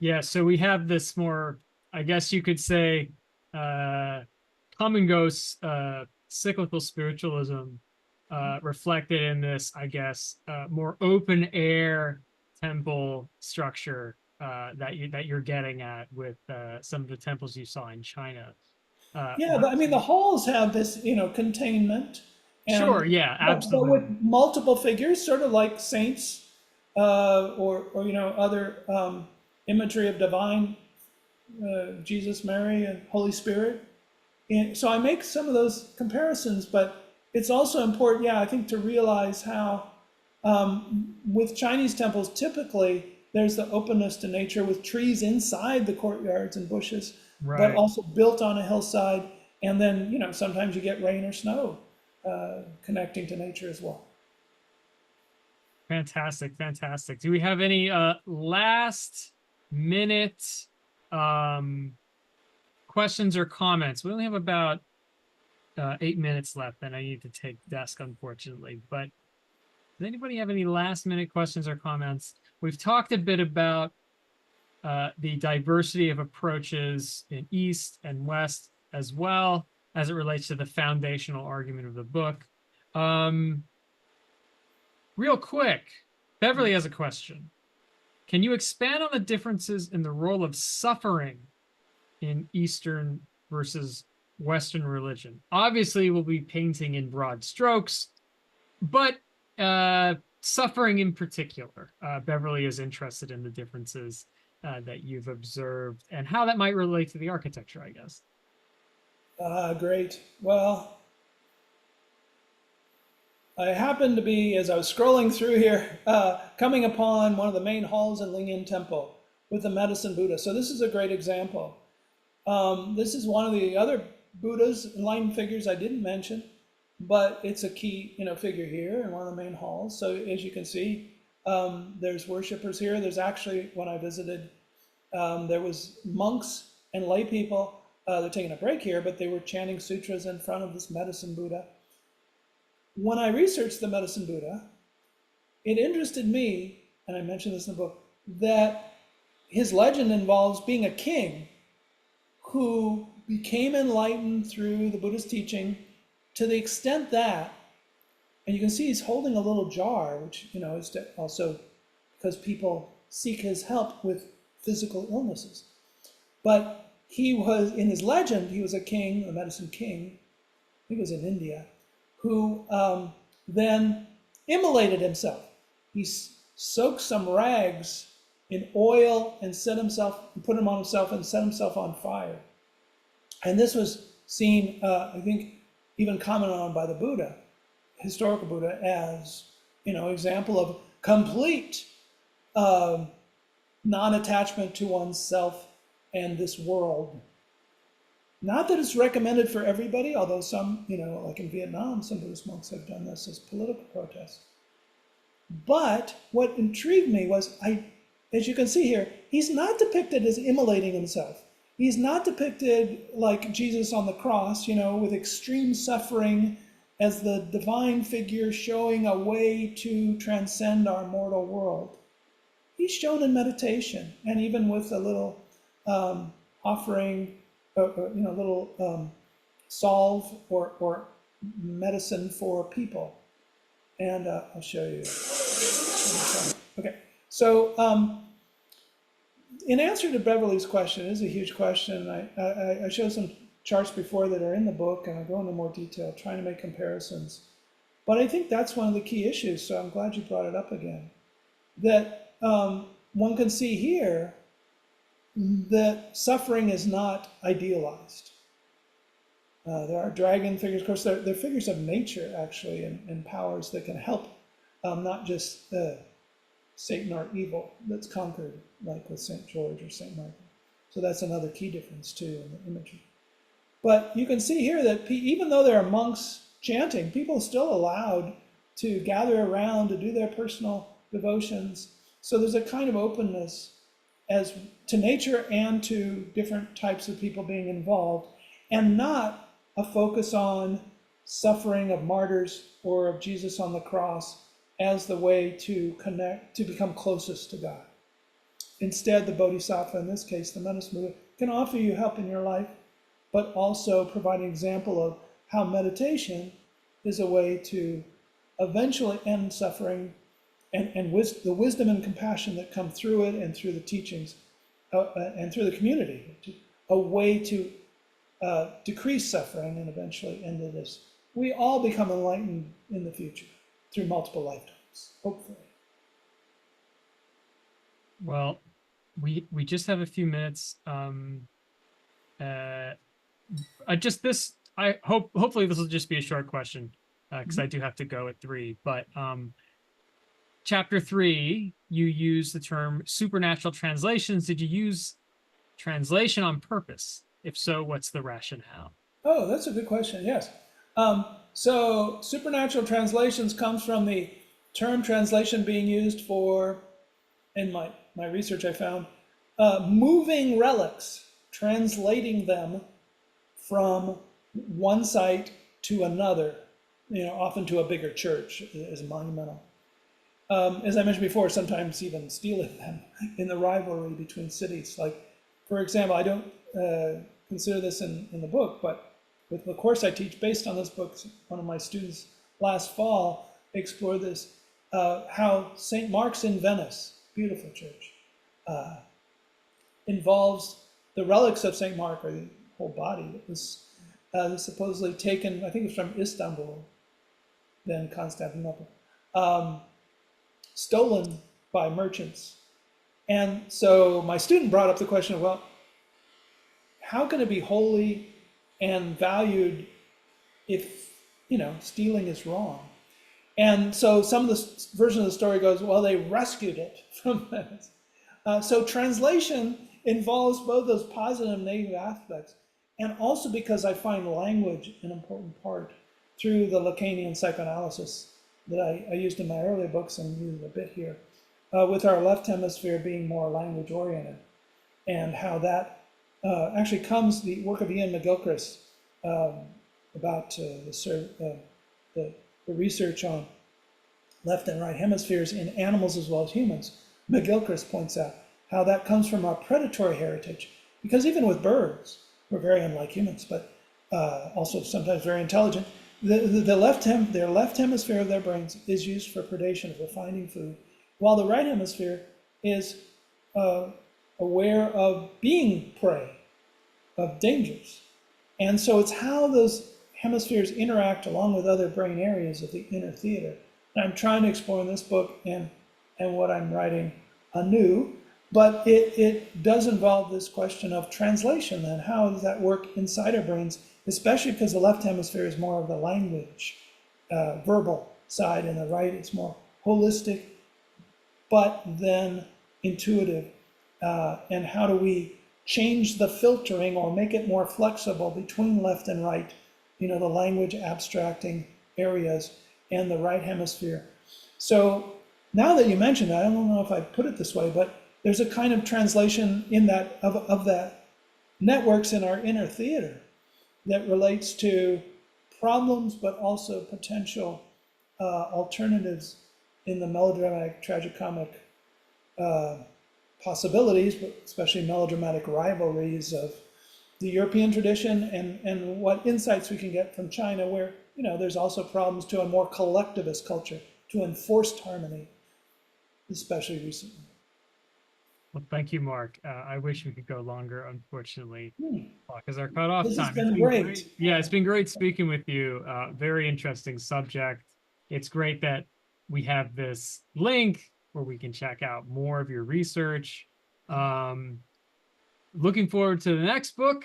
Yeah, so we have this more, I guess you could say, come and go cyclical spiritualism reflected in this, I guess, more open air temple structure that you're getting at with some of the temples you saw in China. I mean, the halls have this, containment. Sure, yeah, But with absolutely. multiple figures, sort of like saints, or other imagery of divine, Jesus, Mary, and Holy Spirit. And so I make some of those comparisons, but it's also important, I think, to realize how with Chinese temples, typically there's the openness to nature with trees inside the courtyards and bushes, but Right. also built on a hillside. And then, sometimes you get rain or snow connecting to nature as well. Fantastic, fantastic. Do we have any last minute questions or comments? We only have about 8 minutes left, and I need to take desk, unfortunately. But does anybody have any last minute questions or comments? We've talked a bit about the diversity of approaches in East and West, as well as it relates to the foundational argument of the book. Real quick, Beverly has a question. Can you expand on the differences in the role of suffering in Eastern versus Western religion? Obviously, we'll be painting in broad strokes, but suffering in particular. Beverly is interested in the differences that you've observed and how that might relate to the architecture, I guess. Great. Well, I happened to be, as I was scrolling through here, coming upon one of the main halls in Lingyan Temple with the Medicine Buddha. So this is a great example. This is one of the other Buddhas, enlightened figures I didn't mention, but it's a key, figure here in one of the main halls. So as you can see, there's worshipers here. There's actually, when I visited, there was monks and lay people. They're taking a break here, but they were chanting sutras in front of this Medicine Buddha. When I researched the Medicine Buddha, it interested me, and I mentioned this in the book, that his legend involves being a king who became enlightened through the Buddha's teaching to the extent that, and you can see he's holding a little jar, which, is also because people seek his help with physical illnesses. But he was, in his legend, he was a king, a medicine king, I think it was in India, who then immolated himself. He soaked some rags in oil and put them on himself and set himself on fire. And this was seen, I think, even commented on by the Buddha, historical Buddha, as, example of complete non-attachment to oneself and this world. Not that it's recommended for everybody, although some, like in Vietnam, some Buddhist monks have done this as political protest. But what intrigued me was, as you can see here, he's not depicted as immolating himself. He's not depicted like Jesus on the cross, with extreme suffering as the divine figure showing a way to transcend our mortal world. He's shown in meditation, and even with a little offering, little salve or medicine for people. And I'll show you. Okay, so in answer to Beverly's question, it is a huge question. I showed some charts before that are in the book, and I go into more detail, trying to make comparisons. But I think that's one of the key issues, so I'm glad you brought it up again. That one can see here that suffering is not idealized. There are dragon figures, of course, they're figures of nature, actually, and powers that can help, not just Satan or evil that's conquered, like with St. George or St. Michael. So that's another key difference, too, in the imagery. But you can see here that even though there are monks chanting, people are still allowed to gather around to do their personal devotions. So there's a kind of openness as to nature and to different types of people being involved, and not a focus on suffering of martyrs or of Jesus on the cross as the way to connect, to become closest to God. Instead, the Bodhisattva, in this case, the Manasmutta, can offer you help in your life, but also provide an example of how meditation is a way to eventually end suffering, and the wisdom and compassion that come through it and through the teachings and through the community, a way to decrease suffering and eventually end this. We all become enlightened in the future through multiple lifetimes, hopefully. Well, we just have a few minutes. Hopefully this will just be a short question, because I do have to go at 3. But chapter 3, you use the term supernatural translations. Did you use translation on purpose? If so, what's the rationale? Oh, that's a good question. Yes. So supernatural translations comes from the term translation being used for, in my research I found, moving relics, translating them from one site to another, often to a bigger church as monumental. As I mentioned before, sometimes even stealing them in the rivalry between cities. Like, for example, I don't consider this in the book, but with the course I teach based on this book, one of my students last fall explored this, how St. Mark's in Venice, beautiful church, involves the relics of St. Mark, or the whole body that was supposedly taken, I think it's from Istanbul, then Constantinople, stolen by merchants. And so my student brought up the question of, well, how can it be holy and valued if, stealing is wrong? And so some of the version of the story goes, well, they rescued it from Venice. So translation involves both those positive and negative aspects, and also because I find language an important part through the Lacanian psychoanalysis that I used in my earlier books and use a bit here, with our left hemisphere being more language oriented, and how that actually comes, the work of Ian McGilchrist about the research on left and right hemispheres in animals as well as humans. McGilchrist points out how that comes from our predatory heritage, because even with birds, we're very unlike humans, but also sometimes very intelligent. Their left hemisphere of their brains is used for predation, for finding food, while the right hemisphere is aware of being prey, of dangers. And so it's how those hemispheres interact along with other brain areas of the inner theater. And I'm trying to explore in this book and what I'm writing anew, but it does involve this question of translation then. How does that work inside our brains, especially because the left hemisphere is more of the language, verbal side, and the right is more holistic, but then intuitive. And how do we change the filtering or make it more flexible between left and right, the language abstracting areas and the right hemisphere. So now that you mentioned that, I don't know if I put it this way, but there's a kind of translation in that of that networks in our inner theater that relates to problems, but also potential alternatives in the melodramatic, tragicomic possibilities, but especially melodramatic rivalries of the European tradition, and what insights we can get from China, where there's also problems to a more collectivist culture, to enforced harmony, especially recently. Well, thank you, Mark. I wish we could go longer, unfortunately, Hmm. because our cutoff This has time. It's been been great. Yeah, it's been great speaking with you. Very interesting subject. It's great that we have this link where we can check out more of your research. Um, Looking forward to the next book,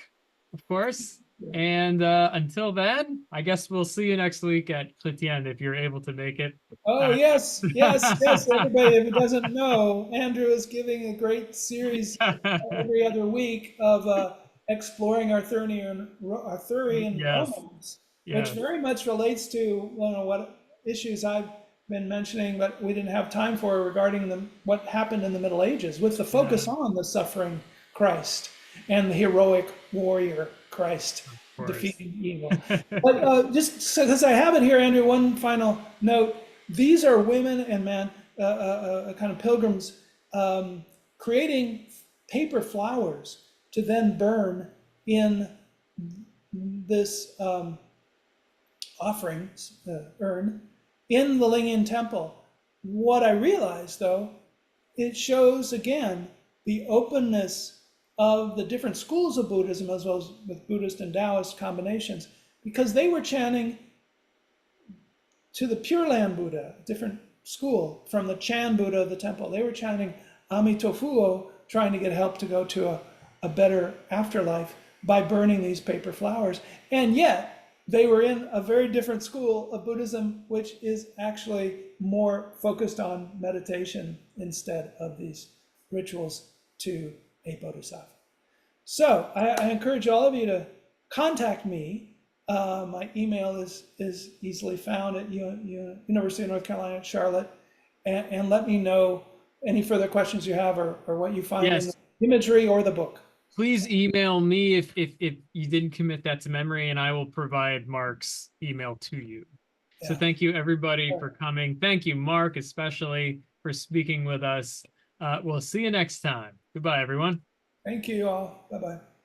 of course. And until then, I guess we'll see you next week at Chrétien if you're able to make it. Oh, yes, yes, yes. Everybody, if it doesn't know, Andrew is giving a great series every other week of exploring Arthurian Yes, romance, which yes, very much relates to what issues I've been mentioning, but we didn't have time for regarding what happened in the Middle Ages, with the focus yeah, on the suffering Christ and the heroic warrior Christ of course. defeating evil. But just because I have it here, Andrew, one final note. These are women and men, kind of pilgrims, creating paper flowers to then burn in this offerings urn in the Lingyan temple. What I realized, though, it shows again the openness of the different schools of Buddhism, as well as with Buddhist and Taoist combinations, because they were chanting to the Pure Land Buddha, a different school from the Chan Buddha of the temple. They were chanting Amitofuo, trying to get help to go to a better afterlife by burning these paper flowers. And yet, they were in a very different school of Buddhism, which is actually more focused on meditation instead of these rituals to a bodhisattva. So I encourage all of you to contact me. My email is easily found at University of North Carolina at Charlotte, and let me know any further questions you have or what you find in the Yes, imagery or the book. please email me if you didn't commit that to memory, and I will provide Mark's email to you. So Yeah. thank you everybody for coming. Thank you, Mark, especially for speaking with us. We'll see you next time. Goodbye, everyone. Thank you all. Bye-bye.